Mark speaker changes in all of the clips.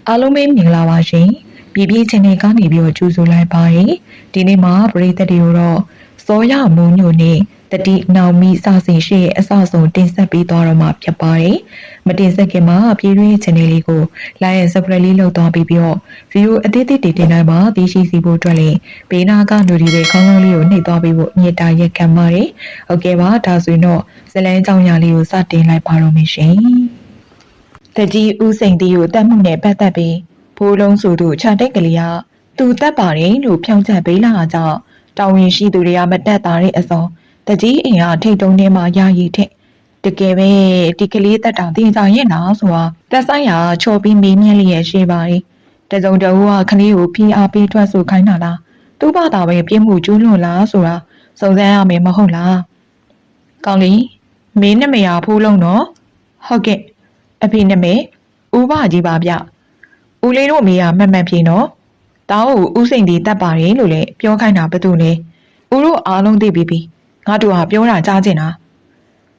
Speaker 1: အားလုံးပဲမင်္ဂလာပါရှင်ပြည်ပြည်ချင်းတွေကနေပြီးတော့ကြိုဆိုလိုက်ပါရင်ဒီနေ့မှာပရိသတ်တွေကိုတော့စောရမုံညိုနဲ့တတိနောင်မီစစဉ်ရှိရဲ့အစဆုံးတင်ဆက်ပေးသွားတော့မှာဖြစ်ပါတယ်မတင်ဆက်ခင်မှာပြည်တွင်း channel လေးကို like and subscribe လေးလုပ်သွားပြီးတော့ view အသေးသေးတင်တိုင်းမှာသိရှိစီဖို့အတွက်လည်းဘေးနာကလူတွေခေါင်းလုံးလေးကိုနှိပ်သွားပြီးဖို့မြေတားရက်ခံပါတယ်ဟုတ်ကဲ့ပါဒါဆိုရင်တော့ဇလန်းကြောင်ရလေးကိုစတင်လိုက်ပါတော့မယ်ရှင်တကြီးဦးစိန်တီကိုတတ်မှုနဲ့ပတ်သက်ပြီးဖိုးလုံးဆိုသူခြံတိတ်ကလေးကသူတတ်ပါတယ်လို့ဖြောင်းချက်ပေးလာတာကြောင့်တောင်းရင်ရှိသူတွေကမတက်တာတဲ့အစောတကြီးအိမ်ကထိတ်တုံးထဲမှာယာယီထက်တကယ်ပဲဒီကလေးတက်တာတင်ကြရဲ့လားဆိုတာတက်ဆိုင်ရာချော်ပြီးမေးမြန်းလျက်ရှိပါတယ်တစုံတဦးကကလေးကိုဖိအားပေးထွက်ဆိုခိုင်းတာလားသူ့ဘာသာပဲပြင်းမှုကျူးလွန်လားဆိုတာစုံစမ်းရမယ်မဟုတ်လားကောင်းလီမင်းနဲ့မယားဖိုးလုံးတော့ဟုတ်ကဲ့အဖေနဲ့မေဦးဘကြီးပါဗျဦးလေးတို့မေကမှန်ဖြေနော်တောင်းကိုဦးစိန်တီတတ်ပါတယ်လို့လည်းပြောခိုင်းတာဘသူလဲဦးတို့အားလုံးသိပြီငါတို့ဟာပြောတာကြားကျင်တာ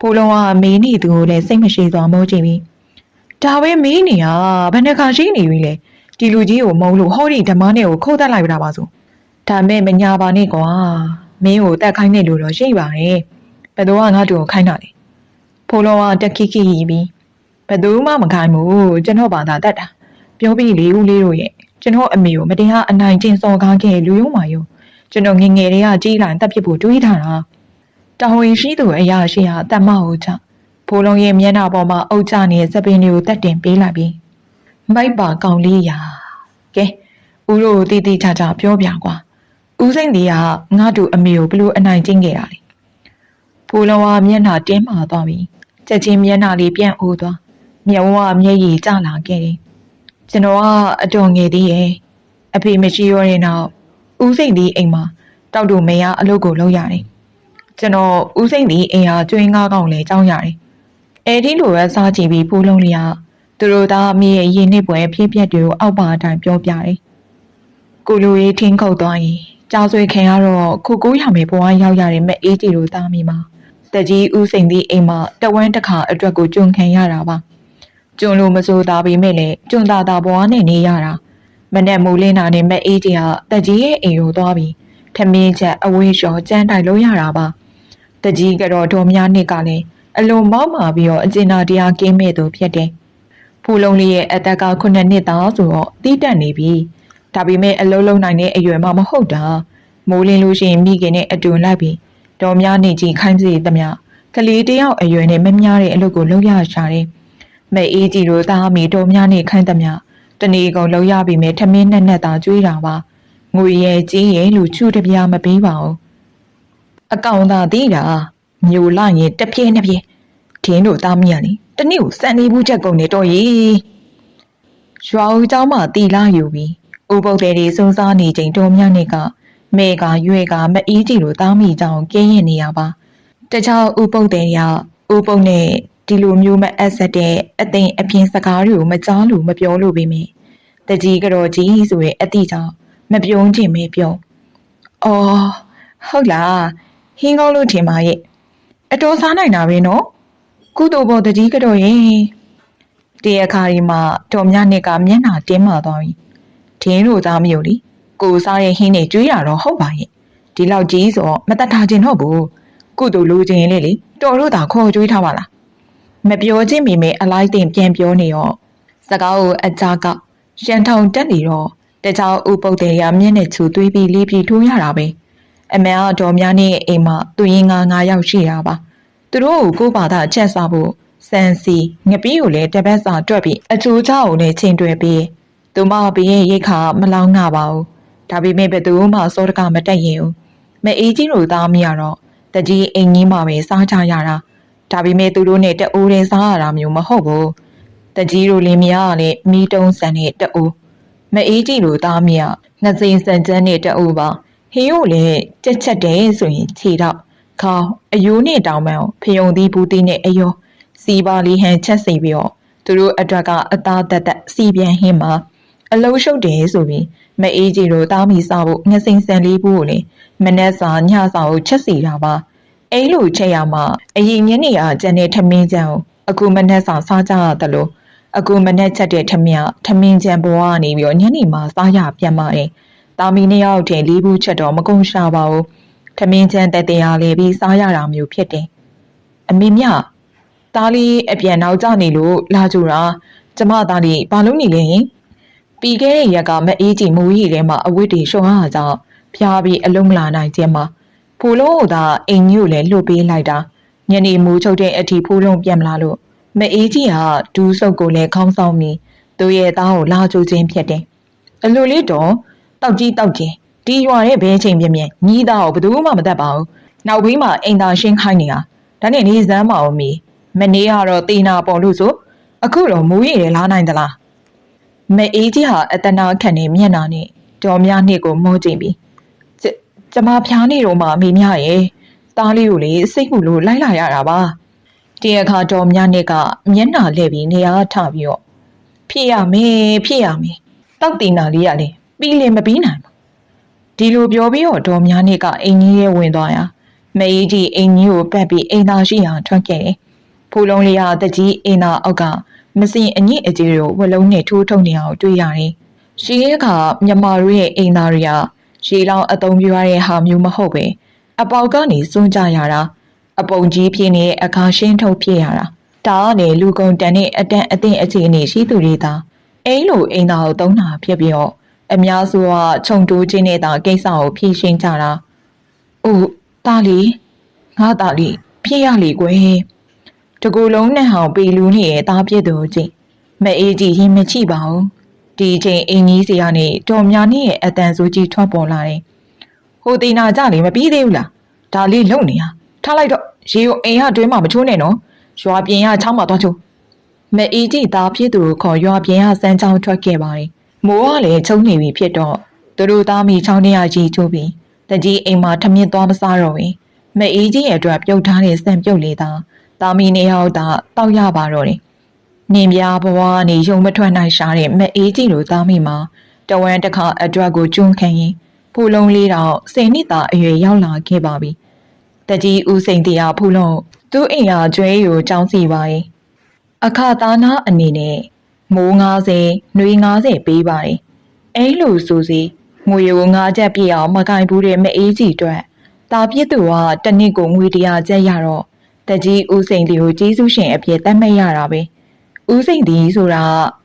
Speaker 1: ဖိုးလုံးကမေးနေသူကိုလည်းစိတ်မရှိစွာမောကြည့်ပြီးဒါပဲမေးနေရဘယ်နှခါရှိနေပြီလဲဒီလူကြီးကိုမုံလို့ဟောဒီဓမ္မနဲ့ကိုခိုးတက်လိုက်တာပါဆိုဒါမဲ့မညာပါနဲ့ကွာမင်းကိုတက်ခိုင်းနေလို့တော့ရှိပါတယ်ဘယ်တော့ငါတို့ကိုခိုင်းတာလဲဖိုးလုံးကတက်ခိခိရီပြီးဘယ်သူမှမခိုင်းဘူးကျွန်တော်ဘာသာတတ်တာပြောပြီးလေဦးလေးတို့ရဲ့ကျွန်တော်အမေကိုမတရားအနိုင်ကျင့်စော်ကားခဲ့လူယုံမာယုံကျွန်တော်ငငယ်တွေကကြီးလာတက်ဖြစ်ဖို့တွေးထားတာတောင်ဝင်ရှိသူအရာရှိဟာတတ်မဟုတ်ချဖိုးလုံးရဲ့မျက်နှာပေါ်မှာအုပ်ချနေတဲ့စပင်းတွေကိုတက်တင်ပေးလိုက်ပြီးမိုက်ပါကောင်လေးရာကဲဦးတို့တီးတီးချာချာပြောပြကွာဦးစိန်တီကငါတို့အမေကိုဘလို့အနိုင်ကျင့်ခဲ့တာလဲဖိုးလုံးကမျက်နှာတင်းမာသွားပြီးချက်ချင်းမျက်နှာလေးပြန်အိုးသွားမျက်ဝါးမျက်ရည်ကျလာခဲ့တယ်ကျွန်တော်ကအတော်ငယ်သေးရဲ့အဖေမရှိရတဲ့နောက်ဦးစိန်တီအိမ်မှာတောက်တူမေရအလုပ်ကိုလုပ်ရတယ်ကျွန်တော်ဦးစိန်တီအိမ်ဟာကျွေးငါးကောင်လဲကြောင်းရတယ်အဲဒီလိုပဲစားကြည့်ပြီးဖိုးလုံးလေးကသူတို့သားအမေရဲ့ရင်းနှီးပွဲဖြည့်ပြက်တွေကိုအောက်ပါအတိုင်းပြောပြတယ်ကိုလူရေးထင်းခုတ်သွားရင်ကြားဆွေခင်ကတော့ခု900မယ်ဘဝရောက်ရတဲ့မဲ့အေးကြီးတို့သားမိမှာတကြီးဦးစိန်တီအိမ်မှာတဝန်းတစ်ခါအတွက်ကိုကြုံခံရတာပါကျွန်းလို့မစိုးသားပေမဲ့လည်းကျွန်းသားဘွားနဲ့နေရတာမနဲ့မူလင်းတာနဲ့မအေးကြီးဟာတကြီးရဲ့အိမ်ကိုသွားပြီးထမင်းချက်အဝေးလျှော်ကြမ်းတိုက်လို့ရတာပါတကြီးကတော့ဒေါ်များနှစ်ကလည်းအလွန်မောက်မာပြီးတော့အကျဉ်းသားတရားကင်းမဲ့သူဖြစ်တယ်ဖူလုံးလေးရဲ့အသက်က9နှစ်သားဆိုတော့တီးတက်နေပြီဒါပေမဲ့အလုံးလုံးနိုင်တဲ့အရွယ်မှမဟုတ်တာမိုးလင်းလို့ရှိရင်မိခင်နဲ့အတူလိုက်ပြီးဒေါ်များနှစ်ကြီးခိုင်းစီသမျှကလေးတယောက်အရွယ်နဲ့မများတဲ့အလုပ်ကိုလုပ်ရရှာတယ်မဲအေးကြီးတို့သားမီတော်များနေခိုင်းသမျှတနေကုန်လောက်ရပြီမဲ့ထမင်းနဲ့သာကျွေးတာပါငွေရဲ့ကြီးရဲ့လူချူတပြားမပေးပါဘူးအကောင်သာသေးတာမျိုးလိုက်ရင်တစ်ပြေးနှစ်ပြေးဒင်းတို့သားမီရလေတနေ့ကိုစံနေဘူးချက်ကုန်နေတော့ရေရွာဦးเจ้าမှတီလာယူပြီးဥပုပ်တဲ့တွေစုံစားနေချိန်တော်များနေကမဲကရွဲကမအေးကြီးတို့သားမီကြောင်ကင်းရင်နေရပါတခြားဥပုပ်တဲ့ရဥပုပ်နဲ့ဒီလိုမျိုးမအပ်ဆက်တဲ့အသိအပြင်စကားတွေကိုမကြားလို့မပြောလို့ပဲမြင်တကြီးကတော့ကြီးဆိုရဲ့အတိကြောင့်မပြုံးချင်ပဲပြောအော်ဟုတ်လားဟင်းကောင်းလို့ထင်ပါရဲ့အတော်စားနိုင်တာပဲနော်ကုသိုလ်ပေါ်တကြီးကတော့ရဲ့တရခါဒီမှာတော်မြနဲ့ကမျက်နှာတင်းမာသွားပြီဒင်းတို့သားမျိုးလေကိုစားရဲ့ဟင်းနဲ့ကျွေးရတော့ဟုတ်ပါရဲ့ဒီလောက်ကြီးဆိုမတတ်ထားခြင်းတော့ဘူးကုသိုလ်လိုချင်လေတော်တို့သာခေါ်ကျွေးထားပါလားမပြောချင်းမိမေအလိုက်တင်ပြန်ပြောနေရောစကားကိုအကြကရန်ထောင်တက်နေတော့တခြားဥပုပ်တဲ့ရမျက်နဲ့ချူသွေးပြီးလေးပြီးထိုးရတာပဲအမေကတော်များနဲ့အိမ်မှာသူရင်9ယောက်ရှိတာပါသူတို့ကိုဘာသာအချက်စားဖို့စံစီငပီးကိုလည်းတပတ်စာတွက်ပြီးအချိုးချောင်းနဲ့ချိန်တွယ်ပြီးသူမဘီရဲ့ရိတ်ခါမလောင်းငါပါဘူးဒါပေမဲ့ဘယ်သူမှစောတကမတက်ရင်ဘူးမအေးကြီးတို့သားမရတော့တကြီးအိမ်ကြီးမှာပဲစားကြရတာဒါပေမဲ့သူတို့နဲ့တအိုးတင်စားရတာမျိုးမဟုတ်ဘူးတကြီးတို့လင်းမရလည်းမီးတုံးဆန်နဲ့တအိုးမအေးကြီးတို့သားမရငစိန်စံကျန်းနဲ့တအိုးပါဟင်းကိုလည်းချက်ချက်တယ်ဆိုရင်ခြေတော့ခေါင်းအယိုးနဲ့တောင်ပန်းဖယုံသီးဘူးသီးနဲ့အယောစီပါလီဟန်ချက်စီပြီးတော့သူတို့အတွက်ကအသားတက်စီပြန်ဟင်းမှာအလုံးရှုပ်တယ်ဆိုပြီးမအေးကြီးတို့သားမီစားဖို့ငစိန်စံလေးဘူးကိုလည်းမနှက်စာညစာကိုချက်စီတာပါအဲလိုချက်ရမှာအရင်ညနေကကျန်တဲ့ထမင်းချမ်းကိုအခုမနှက်စာစားကြရတယ်လို့ အခုမနဲ့ချက်တဲ့ထမင်းချံဘွားကနေပြီးတော့ညနေမှစားရပြန်ပါတယ်တာမီနှစ်ယောက်တည်းလေးဘူးချက်တော့မကုန်ရှာပါဘူးထမင်းချံတက်တရားလေးပြီးစားရတာမျိုးဖြစ်တယ်အမေမြသားလေးအပြန်နောက်ကျနေလို့လာကြတာကျမသားလေးဘာလို့နေလဲပြီးခဲ့တဲ့ရက်ကမအေးကြီးမိုးရီထဲမှာအဝတ်တွေရှုံရတာကြောင့်ဖျားပြီးအလုံးမလာနိုင်ခြင်းမှာဖိုးလုံးကသာအိမ်ကြီးကိုလည်းလှုပ်ပေးလိုက်တာညနေမိုးချုပ်တဲ့အထိဖိုးလုံးပြန်မလာလို့မအေးကြီးကဒူးစုပ်ကိုလည်းခေါင်းဆောင်ပြီးသူ့ရဲ့သားကိုလာကြိုခြင်းဖြစ်တယ်အလိုလေးတော့တောက်ကြီးဒီရွာရဲ့ဘဲချိန်ပြင်းညီးသားကိုဘယ်သူမှမတတ်ပါဘူးနောက်ဘေးမှာအိမ်သာရှင်းခိုင်းနေတာဒါနဲ့နေစမ်းမအောင်မီမနေ့ကတော့တေနာပေါ်လို့ဆိုအခုတော့မိုးရီလာနိုင်သလားမအေးကြီးဟာအတနာခံနေမျက်နှာနဲ့တော်များနှစ်ကိုမောကြည့်ပြီးကျမဖျားနေတော့မှအမေမြရဲ့သားလေးကိုလေစိတ်ကူလို့လိုက်လာရတာပါတရခါတော်များနှစ်ကမျက်နှာလှည့်ပြီးနေရာထပြီးတော့ဖြစ်ရမယ်တောက်တင်နာလေးရလေပြီးလေမပြီးနိုင်ဘူးဒီလိုပြောပြီးတော့တော်များနှစ်ကအိမ်ကြီးရဲ့ဝင်သွားရာမအေးကြီးအိမ်ကြီးကိုပတ်ပြီးအိမ်သားရှိရာထွက်ခဲ့တယ်ဖူလုံးလေးဟာတကြီးအိမ်သားအောက်ကမစင်အညစ်အကြေးကိုဝလုံးနဲ့ထိုးထုတ်နေအောင်တွေ့ရတယ်ရှေးကမြမတို့ရဲ့အိမ်သားတွေကရှေးလောင်အသုံးပြုရတဲ့ဟာမျိုးမဟုတ်ပဲအပေါက်ကနေစွန့်ကြရတာအပုံကြီးဖြစ်နေအခါရှင်းထုတ်ဖြစ်ရတာဒါကလည်းလူကုန်တန်တဲ့အတန်အသင့်အခြေအနေရှိသူတွေသာအိမ်လိုအိမ်သားကိုသုံးတာဖြစ်ပြီးတော့အများစုကခြုံတိုးခြင်းနဲ့သာကိစ္စကိုဖြေရှင်းကြတာ။အိုးတာလီငါတာလီဖြစ်ရလေကွယ်။တကူလုံးနဲ့ဟောင်ပေလူနေရဲ့တားပြစ်သူကြည့်မအေးကြီးရင်မချိပါဘူး။ဒီချိန်အင်းကြီးစီကနေတော်များနေရဲ့အတန်ဆိုကြီးထွက်ပေါ်လာတယ်။ဟိုတေနာကြလေမပြီးသေးဘူးလား။ဒါလေးလုံနေရထားလိုက်တော့ရေကိုအိမ်ကတွင်းမှာမချိုးနဲ့နော်။ရွာပြင်ရချောင်းမှာသွားချိုး။မအေးကြီးတားပြစ်သူကိုခေါ်ရွာပြင်ရစမ်းချောင်းထွက်ခဲ့ပါတယ်။မိုးကလည်းချုံနေပြီဖြစ်တော့သူတို့သားမိချောင်းထဲကကြီးချိုးပြီးတကြီးအိမ်မှာထမင်းသွားမစားတော့ဘူးမအေးကြီးရဲ့အတွက်ပြုတ်ထားတဲ့စံပြုတ်လေးသာသားမိနေရောက်တာတောက်ရပါတော့တယ်နင်းပြားဘဝနေရုံမထွက်နိုင်ရှာတဲ့မအေးကြီးလိုသားမိမှာတဝမ်းတစ်ခါအတွက်ကိုကျွန်းခံရင်ဖူလုံးလေးတော့10နှစ်သားအရွယ်ရောက်လာခဲ့ပါပြီတကြီးဦးစိန်တရားဖူလုံးသူ့အိမ်ဟာကျွဲကိုကြောင်းစီပါရင်အခါသားနာအနေနဲ့မိုး90နှွေ90ပေးပါတယ်အဲလိုဆိုစီငွေကို9ချက်ပြည့်အောင်မကင်ဘူးတဲ့မအေးကြီးအတွက်တာပြည့်သူကတနစ်ကိုငွေ100ချက်ရတော့တကြီးဦးစိန်တီကိုကျေးဇူးရှင်အဖြစ်သတ်မှတ်ရတာပဲဦးစိန်တီဆိုတာ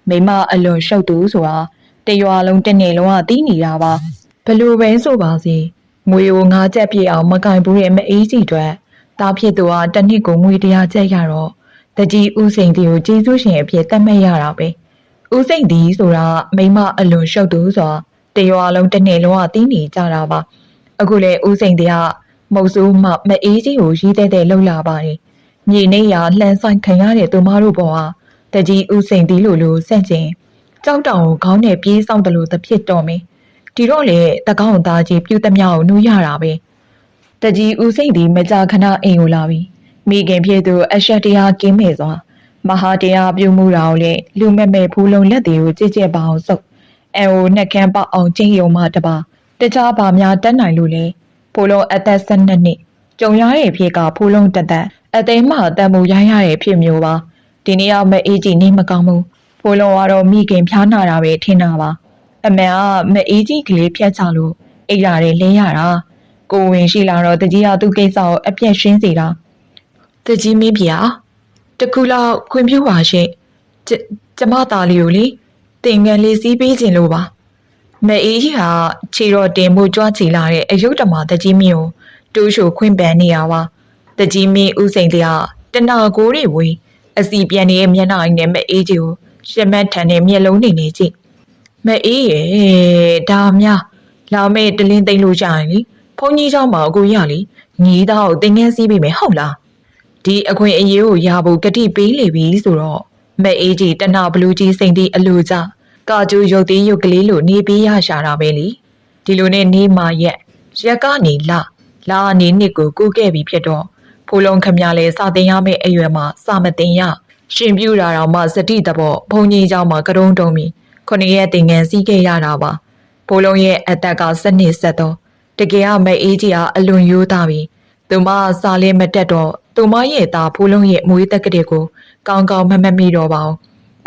Speaker 1: မိမအလွန်ရှုပ်သူဆိုတာတရွာလုံးတစ်နေ့လုံးကတီးနေတာပါဘလို့ပဲဆိုပါစေငွေကို9ချက်ပြည့်အောင်မကင်ဘူးတဲ့မအေးကြီးအတွက်တာဖြစ်သူကတနစ်ကိုငွေ100ချက်ရတော့တကြီးဦးစိန်တီကိုကျေးဇူးရှင်အဖြစ်သတ်မှတ်ရတာပဲဦးစိန်တီဆိုတာမိမအလွန်ရှုပ်သူဆိုတာတရွာလုံးတစ်နေ့လုံးကတီးနေကြတာပါအခုလေဦးစိန်တီကမုတ်ဆိုးမှမအေးကြီးကိုရီးတဲ့လှုပ်လာပါတယ်မြေနေရလှန်ဆိုင်ခံရတဲ့သူမတို့ဘောဟာတကြီးဦးစိန်တီလိုဆန့်ကျင်ကြောက်တောင်ကိုခေါင်းနဲ့ပြေးဆောင်တယ်လို့သဖြစ်တော်မင်းဒီတော့လေတကောင်းသားကြီးပြုတ်သမျှကိုနှူးရတာပဲတကြီးဦးစိန်တီမကြာခဏအိမ်ကိုလာပြီးမိခင်ဖြစ်သူအရှက်တရားကင်းမဲ့စွာမဟာတရားပြုမှုတော်လေလူမဲ့မဲ့ဖူးလုံးလက်တွေကိုကြည့်ပါအောင်စုပ်အဲဟိုနှက်ခမ်းပေါအောင်ချင်းယုံမှတပါတခြားဘာများတက်နိုင်လို့လဲဖိုးလုံးအသက်12နှစ်ကြုံရတဲ့ဖြစ်ကဖိုးလုံးတက်အသိမှတန်မှုရရတဲ့ဖြစ်မျိုးပါဒီနေ့ကမအေးကြီးနေမကောင်းဘူးဖိုးလုံးကတော့မိခင်ဖျားနာတာပဲထင်တာပါအမေကမအေးကြီးကလေးဖြတ်ချလို့အိပ်ရတယ်လဲရတာကိုဝင်ရှိလာတော့တကြီးကသူ့ကိစ္စကိုအပြက်ရှင်းစီတာတကြီးမင်းပြတခုလောက်ခွင့်ပြုပါရှင့်ကျမသားလေးကိုလေတင်ငန်းလေးစီးပေးခြင်းလို့ပါမအေးကြီးဟာခြေတော်တင်မှုကြွားချီလာတဲ့အယုတ်တမတကြီးမင်းကိုတူးရှိုခွင့်ပန်နေရပါတကြီးမင်းဦးစိန်တရားတနာကိုတွေဝေးအစီပြန်နေတဲ့မျက်နှာနဲ့မအေးကြီးကိုရှမတ်ထန်တဲ့မျက်လုံးနေကြည့်မအေးရဲ့ဒါများလာမဲ့တလင်းသိမ့်လို့ရရင်လေဘုန်းကြီးเจ้าမှာအကိုရလေညီးသားကိုတင်ငန်းစီးပေးမယ်ဟုတ်လားဒီအခွင့်အရေးကိုရဖို့ကတိပေးလေပြီဆိုတော့မအေးကြီးတနာဘလူးကြီးစိန်တီအလိုကြကာကျူရုပ်သေးရုပ်ကလေးလိုနေပေးရရှာတာပဲလေဒီလိုနဲ့နေမာရက်ကနေလာနေနှစ်ကိုကူးခဲ့ပြီးဖြစ်တော့ဖိုးလုံးခမလဲစာတင်ရမယ့်အရွယ်မှာစာမတင်ရရှင်ပြူတာတော့မှစတိတဘောဘုံကြီးเจ้าမှာကရုံးတုံးပြီး9ရက်တင်ငန်းစီးခဲ့ရတာပါဖိုးလုံးရဲ့အသက်က7နှစ်ဆက်တော့တကယ်ကမအေးကြီးကအလွန်ရိုးသားပြီးသူမစာလေးမတက်တော့သူမရဲ့သားဖိုးလုံးရဲ့မွေးတက်ကလေးကိုကောင်းကောင်းမမိတော့ပါဘူး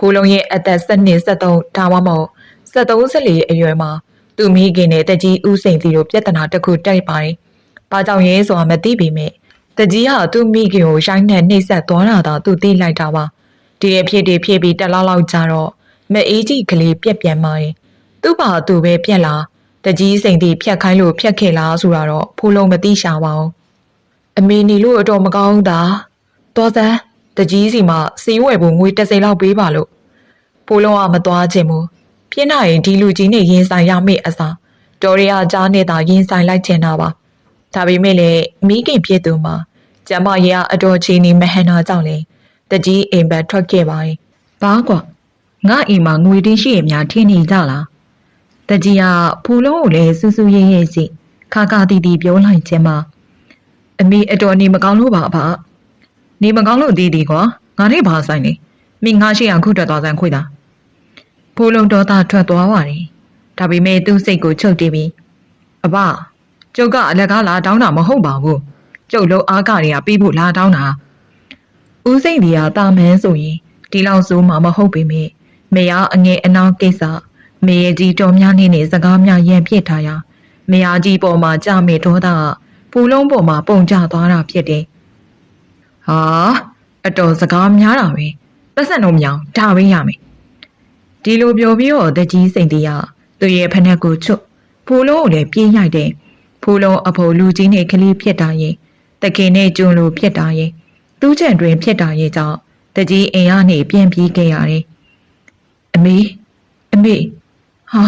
Speaker 1: ဖိုးလုံးရဲ့အသက်7-73ဒါမှမဟုတ်73-74အရွယ်မှာသူမိခင်နဲ့တကြီးဦးစိန်စီတို့ပြဿနာတစ်ခုတိုက်ပါတယ်။ဘာကြောင့်ရဲဆိုတာမသိပေမဲ့တကြီးဟာသူမိခင်ကိုရိုင်းနဲ့နှိပ်စက်သွားတာသာသူသိလိုက်တာပါ။ဒီအဖြစ်တွေဖြစ်ပြီးတလားလောက်ကြာတော့မအေးကြီးကလေးပြက်ပြန်ပါတယ်။သူ့ဘာသူပဲပြက်လာတကြီးစိန်စီဖြတ်ခိုင်းလို့ဖြတ်ခဲ့လားဆိုတာတော့ဖိုးလုံးမသိရှာပါဘူး။အမေနေလို့အတော်မကောင်းတာ။သွားစမ်းတကြီးစီမှာစီးဝယ်ဖို့ငွေ30လောက်ပေးပါလို့ဖိုးလုံးကမသွားချင်ဘူးပြင်းနိုင်ဒီလူကြီးနဲ့ရင်ဆိုင်ရမယ့်အစားတော်ရရကြားနေတာရင်ဆိုင်လိုက်ချင်တာပါဒါပေမဲ့လည်းမိခင်ဖြစ်သူမှာကျမရဲ့အတော်ချီနေမဟန်နာကြောင့်လေတကြီးအိမ်ဘက်ထွက်ခဲ့ပါရင်ဘာကွာငါအိမ်မှာငွေတင်းရှိရများထင်းနေကြလားတကြီးကဖိုးလုံးကိုလည်းစူးစူးရဲရဲစီခါခါတီတီပြောလိုက်ခြင်းမှာအမေအတော်နေမကောင်းလို့ပါအဖနေမကောင်းလို့တီကွာငါနဲ့ဘာဆိုင်နေမိငါရှိအောင်ခုထွက်သွားစမ်းခွေတာဖိုးလုံးတော်သားထွက်သွားပါတယ်ဒါပေမဲ့သူ့စိတ်ကိုချုပ်တည်ပြီးအဘကျုပ်ကအလက်ကားလာတောင်းတာမဟုတ်ပါဘူးကျုပ်လုံးအားကတွေကပြီးဖို့လာတောင်းတာဦးစိတ်ဒီကတာမန်းဆိုရင်ဒီလောက်ဆိုမှမဟုတ်ပေမဲ့မေယာအငယ်အနောင်ကိစ္စမေရကြီးတော်များနေစကားများရန်ပြစ်ထားရမေယာကြီးပေါ်မှာကြမေဒေါသဖိုးလုံးပေါ်မှာပုံကျသွားတာဖြစ်တယ်ဟာအတော်စကားများတာပဲပတ်စံတော့မအောင်ဒါပဲရမယ်ဒီလိုပြောပြီးတော့တကြီးစိန်တီးရသူ့ရဲ့ဖက်နှက်ကိုချွတ်ဖိုးလုံးကိုလည်းပြေးရိုက်တယ်ဖိုးလုံးအဖိုးလူကြီးနဲ့ကလေးဖြစ်တာရင်တခင်နဲ့ကျွန်းလိုဖြစ်တာရင်သူ့ချန်တွင်ဖြစ်တာရဲ့ကြောင့်တကြီးအိမ်ကနေပြန်ပြေးခဲ့ရတယ်အမေဟာ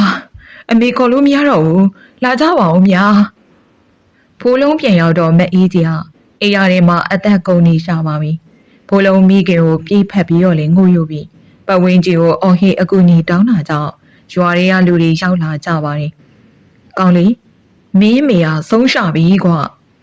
Speaker 1: အမေခေါ်လို့မရတော့ဘူးလာကြပါဦးမြာဖိုးလုံးပြန်ရောက်တော့မအေးကြီးဟာအိမ်ရထဲမှာအသက်ကုန်နေရှာပါပြီဖိုးလုံးမိခင်ကိုပြေးဖက်ပြီးတော့လည်းငိုယူပြီးပတ်ဝန်းကျင်ကိုအော်ဟစ်အကူအညီတောင်းတာကြောင့်ရွာတွေကလူတွေရောက်လာကြပါတယ်။ကောင်းလေမင်းမေကဆုံးရှပြီကွာ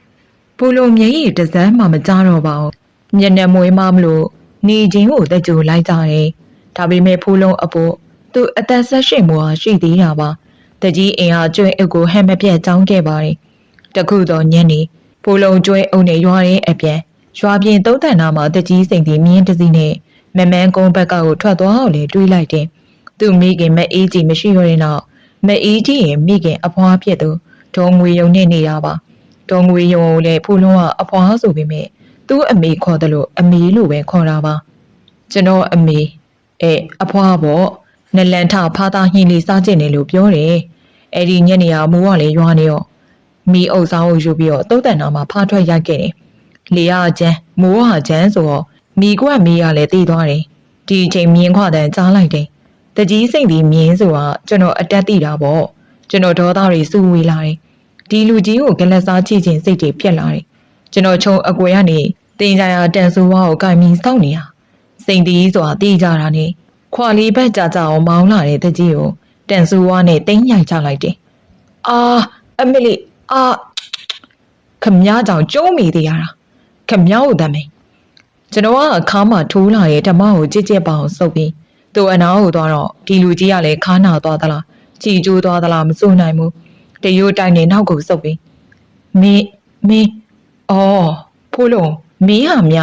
Speaker 1: ။ဖိုးလုံးမျက်ရည်တစ်စမ်းမှမကြားတော့ပါဘူး။မျက်နှာမွေးမလို့နေချင်းကိုတကြိုလိုက်ကြတယ်။ဒါပေမဲ့ဖိုးလုံးအဖို့သူအသက်18မိုးဟာရှိသေးတာပါ။တကြီးအိမ်ဟာကျွဲအုပ်ကိုဟန်မပြတ်ကြောင်းခဲ့ပါတယ်။တခုတော့ညနေဖိုးလုံးကျွဲအုပ်နဲ့ရွာရဲအပြန်ရွာပြင်သုံးတန်နာမှာတကြီးစိန်တီမြင်းတစီနဲ့မမန်းကုန်းဘက်ကကိုထွက်သွားအောင်လေတွေးလိုက်တယ်။သူ့မိခင်မအေးကြီးမရှိရတဲ့နောက်မအေးကြီးရဲ့မိခင်အဖွားဖြစ်သူဒေါ်ငွေယုံနဲ့နေတာပါ။ဒေါ်ငွေယုံကိုလည်းဖိုးလုံးကအဖွားဆိုပေမဲ့သူ့အမေခေါ်တယ်လို့အမေလို့ပဲခေါ်တာပါ။ကျွန်တော်အမေအဖွားပေါ့နလန်ထဖားသားဟင်းလေးစားကျင်တယ်လို့ပြောတယ်။အဲ့ဒီညနေကမိုးကလည်းရွာနေတော့မိအုပ်စားကိုယူပြီးတော့တုတ်တန်နာမှာဖားထွက်ရိုက်ခဲ့တယ်။လေရချမ်းမိုးဟာချမ်းဆိုတော့မိကွက်မိရလည်းတည်သွားတယ်။ဒီအချိန်မြင်းခွာတန်ကြားလိုက်တယ်။တကြီးစိတ်ဒီမြင်းဆိုတာကျွန်တော်အတက်သိတာပေါ့။ကျွန်တော်ဒေါသတွေစူဝေးလာတယ်။ဒီလူကြီးကိုကလတ်စားချခြင်းစိတ်တွေပြက်လာတယ်။ကျွန်တော်ချုံအကွယ်ကနေတင်ကြရာတန်ဆူဝါကိုကင်ပြီးစောင့်နေရ။စိတ်ဒီဆိုတာတည်ကြတာနဲ့ခွာလီဘက်ကြကြအောင်မောင်းလာတဲ့တကြီးကိုတန်ဆူဝါနဲ့တင်းရိုက်ချလိုက်တယ်။အာအမေလေးခမည်းကြောင့်ကျုံးမိသေးရတာ။ခမည်းကိုတမ်းမယ်ကျွန်တော်ကခါမှထိုးလာရဲ့ဓမ္မကိုကြစ်ကြက်ပါအောင်စုပ်ပြီးသူ့အနားကိုသွားတော့ဒီလူကြီးကလည်းခါနာသွားသလားချီကျိုးသွားသလားမစိုးနိုင်ဘူးတရိုးတိုင်းနေနောက်ကိုစုပ်ပြီးမင်းဖိုးလုံးမင်းဟာမြ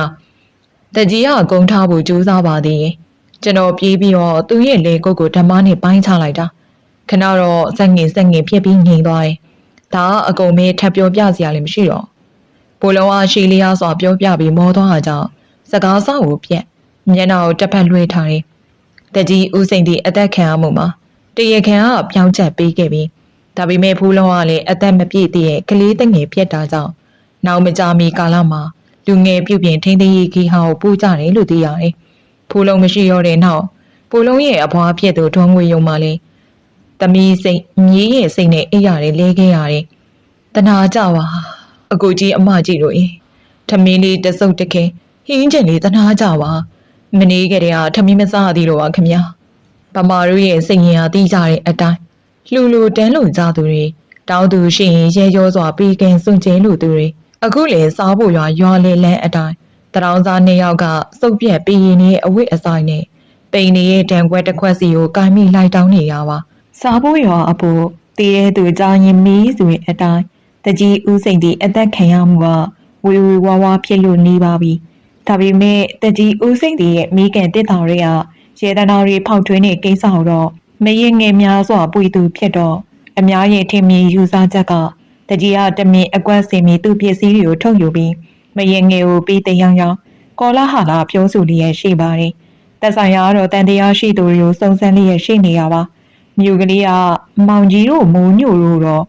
Speaker 1: တကြီးကဂုံထားဖို့ကြိုးစားပါသေးရဲ့ကျွန်တော်ပြေးပြီးတော့သူ့ရဲ့လေကုတ်ကိုဓမ္မနဲ့ပိုင်းချလိုက်တာခဏတော့စက်ငင်ဖြစ်ပြီးငြိမ်သွားတယ်ဒါကအကုန်မဲထပ်ပြောပြစရာလည်းမရှိတော့ဖိုးလုံးကရှီလျားစွာပြောပြပြီးမောသွားတာကြောင့်စကားဆောက်ကိုပြက်မျက်နှာကိုတစ်ဖက်လွှဲထားတယ်။တကြီးဦးစိန်တီအသက်ခံရမှုမှာတရခံကပြောင်းချက်ပေးခဲ့ပြီးဒါပေမဲ့ဖူးလုံးကလည်းအသက်မပြည့်သေးတဲ့ကလေးတငယ်ဖြစ်တာကြောင့်နောက်မကြာမီကာလမှာလူငယ်ပြုတ်ပြင်ထိန်းသိမ်းရေးခီးဟောင်းကိုပူကြတယ်လို့သိရတယ်။ဖူးလုံးမရှိတော့တဲ့နောက်ဖူးလုံးရဲ့အဖွားဖြစ်သူဒေါ်ငွေယုံမှလည်းသမီးစိတ်မြေးရဲ့စိတ်နဲ့အိပ်ရတယ်လဲခဲ့ရတယ်။တနာကြပါအကူကြီးအမကြီးတို့ထမင်းလေးတစုပ်တခဲဟင်းကျင်လေးတနာကြပါမနေကြတဲ့ထမင်းမစားသေးတော့ပါခင်ဗျာဗမာတို့ရဲ့စိတ်ရင်အားသိကြတဲ့အတိုင်းလှူတန်းလုံကြသူတွေတောင်းသူရှိရင်ရဲရောစွာပေးကင်းစွန့်ကျင်းလူသူတွေအခုလေစားဖို့ရွာလေလန်းအတိုင်းတရောင်းသားနှစ်ယောက်ကစုပ်ပြက်ပြီးရင်အဝိအဆိုင်နဲ့ပိန်နေတဲ့တံခွက်တစ်ခွက်စီကိုကိုင်းမိလိုက်တောင်းနေရပါစားဖို့ရွာအဖို့တည်တဲ့သူကြောင့်ရင်မီးဆိုရင်အတိုင်းတကြီးဦးစိန်တီအသက်ခံရမှုကဝေဝါးဖြစ်လို့နေပါပြီဒါပေမဲ့တကြီးဦးစိန်တီရဲ့မိခင်တစ်တော်တွေက ရေတနာရီဖောက်ထွင်းတဲ့ကိစ္စတော့မရင်ငယ်များစွာပွေသူဖြစ်တော့အများရဲ့ထင်မြင်ယူဆချက်ကတကြီးကတမင်အကွက်စင်ပြီးသူ့ပစ္စည်းတွေကိုထုတ်ယူပြီးမရင်ငယ်ကိုပြီးတယောင်ယောင်ကောလာဟာလာပြောဆိုလျက်ရှိပါတယ်။သက်ဆိုင်ရာတော့တန်တရားရှိသူတွေကိုစုံစမ်းလျက်ရှိနေရပါ။မြို့ကလေးကမောင်ကြီးတို့မိုးညိုတို့တော့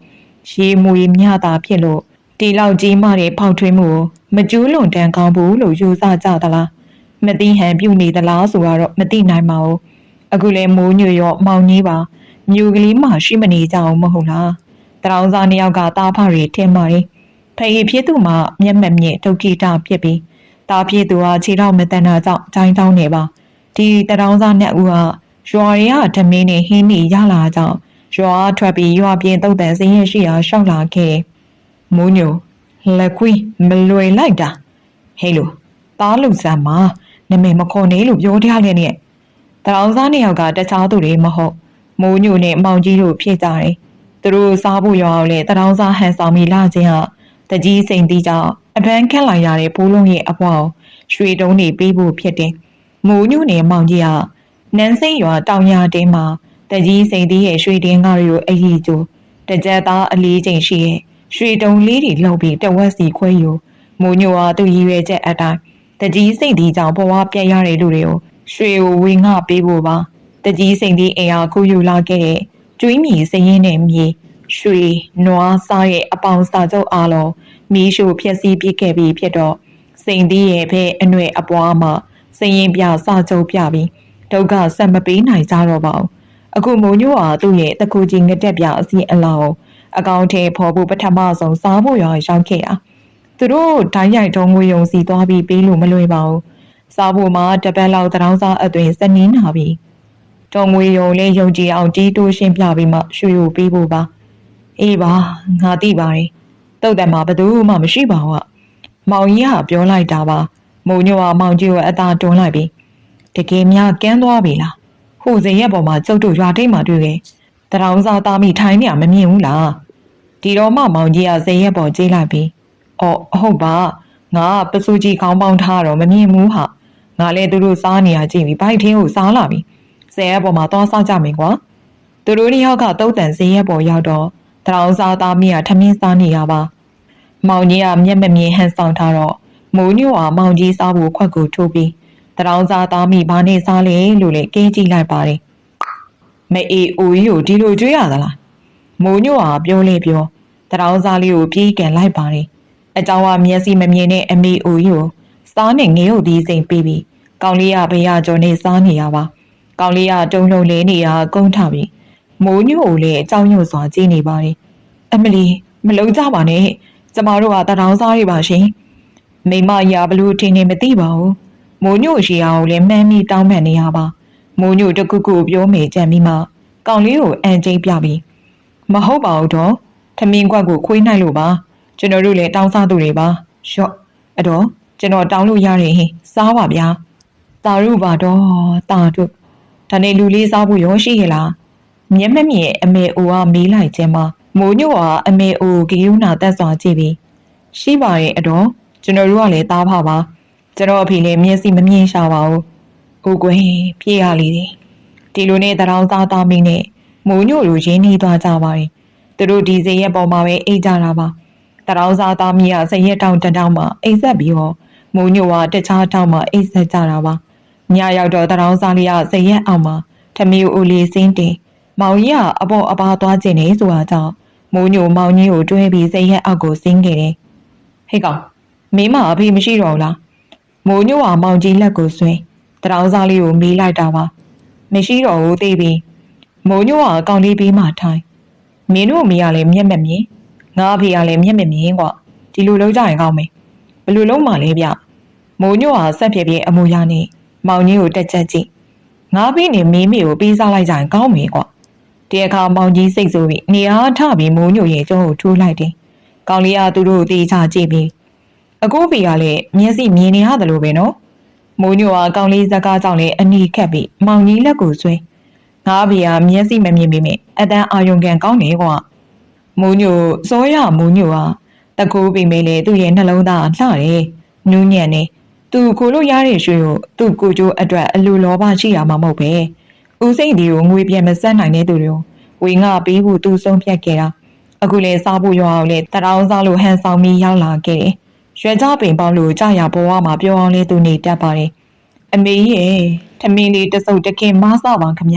Speaker 1: ရေမွေမြတာဖြစ်လို့ဒီလောက်ကြီးမားတဲ့ဖောက်ထွင်းမှုကိုမကျူးလွန်တန်ကောင်းဘူးလို့ယူဆကြသလား။မသိဟန်ပြုနေသလားဆိုတော့မသိနိုင်ပါဘူး။အခုလဲမိုးညိုရောမောင်ကြီးပါမြို့ကလေးမှရှိမနေကြအောင်မဟုတ်လား။တရောင်းစားနှစ်ယောက်ကတားဖတွေထင်ပါတယ်။ဖေးဖြစ်သူမှမျက်မှန်မြင့်ဒုက္ခိတဖြစ်ပြီးတားဖြစ်သူကခြေထောက်မတန်တာကြောင့်ဂျိုင်းတောင်းနေပါဒီတရောင်းစားနှစ်ဦးကရွာရရဓမင်းနဲ့ဟင်းနေရလာကြောင်းရွာထွက်ပြီးရွာပြင်တုတ်တန်စင်းရရှိရာရှောက်လာခဲ့မိုးညိုလက်ခွေးမလွယ်လိုက်တာဟဲ့လို့တားလူစမ်းမနမေမခေါ်နေလို့ပြောထားတယ်နဲ့တရောင်းစားနှစ်ယောက်ကတခြားသူတွေမဟုတ်မိုးညိုနဲ့မောင်ကြီးတို့ဖြစ်ကြတယ်သူတို့စားဖို့ရောလေတရောင်းစားဟန်ဆောင်ပြီးလာခြင်းဟာတကြီးစိန်တီးကြောင့်အပန်းခက်လိုက်ရတဲ့ဘိုးလုံးရဲ့အပွားရွှေတုံးနေပေးဖို့ဖြစ်တယ်မိုးညိုနဲ့မောင်ကြီးကနန်းစိန်ရွာတောင်ရတင်းမှာတကြီးစိန်တီးရဲ့ရွှေတင်းကားတွေကိုအကြီးကျိုးတကြက်သားအလေးချိန်ရှိရဲ့ရွှေတုံးလေးတွေလှုပ်ပြီးတဝက်စီခွဲယူမိုးညိုကသူ့ရည်ရွယ်ချက်အတိုင်းတကြီးစိန်တီးကြောင့်ဘဝပြတ်ရတဲ့လူတွေကိုရွှေကိုဝေငှပေးဖို့ပါတကြီးစိန်တီးအိမ်ဟာခုယူလာခဲ့တဲ့ကျွေးမြီစရင်နဲ့မြေရွှေနွားစားရဲ့အပေါင်းစာချုပ်အားလုံးမီးရှို့ဖျက်ဆီးပစ်ခဲ့ပြီးဖြစ်တော့စိန်တီးရဲ့ဖဲအနွယ်အပွားမှာစရင်ပြစာချုပ်ပြပြီးဒုက္ခဆက်မပေးနိုင်ကြတော့ပါဘူးအခုမိုးညိုဟာသူ့ရဲ့တကူကြီးငတက်ပြအစီအလောင်းအကောင့်ထဲပေါ်ဖို့ပထမဆုံးစားဖို့ရောက်ခဲ့တာသူတို့ဓာတ်ရိုက်ထုံးငွေယုံစီသွားပြီးပေးလို့မလွယ်ပါဘူးစားဖို့မှာတပတ်လောက်တရောင်းစားအသွင်စနီးနာပြီးထုံးငွေယုံလေးယုံကြည်အောင်တီးတိုးရှင်းပြပြီးမှရွှေကိုပေးဖို့ပါအေးပါငါသိပါတယ်တုတ်တံမှာဘသူမှမရှိပါဘူးမောင်ကြီးကပြောလိုက်တာပါမိုးညိုကမောင်ကြီးကိုအသာတွန်းလိုက်ပြီးတကယ်များကန်းသွားပြီလားဟိုစရက်ပေါ်မှာကျုပ်တို့ရွာထိပ်မှာတွေ့ခဲ့တရောင်းစားသားမိထိုင်းနေရမမြင်ဘူးလားဒီတော့မှမောင်ကြီးကစရက်ပေါ်ကြေးလိုက်ပြီးအော်ဟုတ်ပါငါပစုကြီးခေါင်းပေါင်းထားတော့မမြင်ဘူးဟာငါလည်းသူတို့စားနေရကြည့်ပြီးဘိုက်ထင်းကိုစားလာပြီစရက်ပေါ်မှာသွားစားကြမယ်ကွာသူတို့နှစ်ယောက်ကတုတ်တန်စရက်ပေါ်ရောက်တော့တရောင်းစားသားမိကထမင်းစားနေရပါမောင်ကြီးကမျက်မမြင်ဟန်ဆောင်ထားတော့မိုးညိုကမောင်ကြီးစားဖို့ခွက်ကိုထိုးပြီးတရောင်းစားသားမိဘာနဲ့စားလဲလို့လေကင်းကြည့်လိုက်ပါတယ်မအေးအိုကြီးကိုဒီလိုကြွေးရသလားမိုးညိုကပြောလေပြောတရောင်းစားလေးကိုပြေးကန်လိုက်ပါတယ်အကြောင်းကမျက်စိမမြင်တဲ့အမေအိုကြီးကိုစားနဲ့ငေးုပ်သီးစိမ်ပေးပြီးကောင်လေးကဘေးရကျော်နဲ့စားနေရပါကောင်လေးကတုံလုံးလဲနေရကုန်းထပြီးမိုးညိုကိုလည်းအကြောင်းညွှန်စွာကြည့်နေပါတယ်အမလီမလုံးကြပါနဲ့ကျမတို့ကတရောင်းစားရပါရှင်မိမရဘလို့ထင်နေမသိပါဘူးမိုးညိုရှိအောင်လည်းမှန်းပြီးတောင်းပန်နေရပါမိုးညိုတခုခုပြောမေကြံပြီးမှကောင်လေးကိုအန်ကျိတ်ပြပြီးမဟုတ်ပါဘူးတော့ထမင်းခွက်ကိုခွေးနိုင်လို့ပါကျွန်တော်တို့လည်းတောင်းစားသူတွေပါရှော့အဲ့တော့ကျွန်တော်တောင်းလို့ရတယ်ဟင်စားပါဗျာတာရုပါတော့တာတို့ဒါနဲ့လူလေးစားဖို့ရောရှိရလားမျက်မမြင်အမေအိုကမေးလိုက်ခြင်းမှာမိုးညိုကအမေအိုဂီယူနာတက်စွာကြည့်ပြီးရှိပါရဲ့အတော့ကျွန်တော်တို့ကလည်းသားဖပါကျွန်တော်အဖေလည်းမျက်စိမမြင်ရှာပါဘူး။ကိုကွယ်ပြေးရလေတယ်။ဒီလိုနဲ့တရောင်းသားသားမင်းနဲ့မိုးညိုလိုရင်းနှီးသွားကြပါတယ်။သူတို့ဒီစရက်ပေါ်မှာပဲအိတ်ကြတာပါ။တရောင်းသားသားမင်းကစရက်တောင်တောင်မှအိတ်ဆက်ပြီးတော့မိုးညိုကတခြားတောင်မှအိတ်ဆက်ကြတာပါ။ညရောက်တော့တရောင်းစားလေးကစရက်အောင်မှာထမီအိုလေးစင်းတင်မောင်ကြီးကအပေါ်အပါသွားခြင်းနေဆိုတာကြောင့်မိုးညိုမောင်ကြီးကိုတွဲပြီးစရက်အောက်ကိုဆင်းခဲ့တယ်။ဟေ့ကောင်မင်းမအဖေမရှိတော့ဘူးလားမိုးညိုကမောင်ကြီးလက်ကိုဆွဲတရောင်းစားလေးကိုမေးလိုက်တာပါမရှိတော့ဘူးသိပြီမိုးညိုကကောင်လေးပြီးမှထိုင်မင်းတို့အမေကလည်းမျက်မမြင်ငါအဖေကလည်းမျက်မမြင်ကွာဒီလိုလုပ်ကြရင်ကောင်းမယ်ဘယ်လိုလုပ်မှလဲဗျမိုးညိုကဆက်ဖြစ်ပြီးအမူအရာနဲ့မောင်ကြီးကိုတက်ချက်ကြည့်ငါပြီးနေမင်းမေကိုပေးစားလိုက်ကြရင်ကောင်းမယ်ကွာဒီအခါမောင်ကြီးစိတ်ဆိုးပြီးနေအားထပြီးမိုးညိုရဲ့ကျုံးကိုထိုးလိုက်တယ်ကောင်လေးကသူတို့ကိုတေချာကြည့်ပြီးအခုဖေကလည်းမျက်စိမြင်နေရတယ်လို့ပဲနော်မိုးညိုကကောင်လေးဇက်ကားကြောင့်လည်းအနီးခတ်ပြီးမောင်ကြီးလက်ကိုဆွဲငါဖေကမျက်စိမမြင်ပေမဲ့အတန်းအာယုံကန်ကောင်းတယ်ကွာမိုးညိုစောရမိုးညိုကတကူပေမဲ့လေသူ့ရဲ့နှလုံးသားလှတယ်နူးညံ့နေ သူကိုလို့ရတဲ့ရွှေကိုသူ့ကိုကျိုးအတွက်အလိုလောဘရှိရမှာမဟုတ်ပဲဦးစိန်ဒီကိုငွေပြန်မဆက်နိုင်တဲ့သူတွေကိုဝေငှပေးဖို့သူဆုံးဖြတ်ခဲ့တာအခုလေစားဖို့ရအောင်လေတရောင်းစားလို့ဟန်ဆောင်ပြီးရောက်လာခဲ့တယ်ရွှေကြပင်ပေါင်းလို့ကြာရဘဝမှာပြောအောင်လေးသူနေတတ်ပါတယ်အမေရဲ့ထမင်းလေးတစုပ်တခင်မဆပါခမ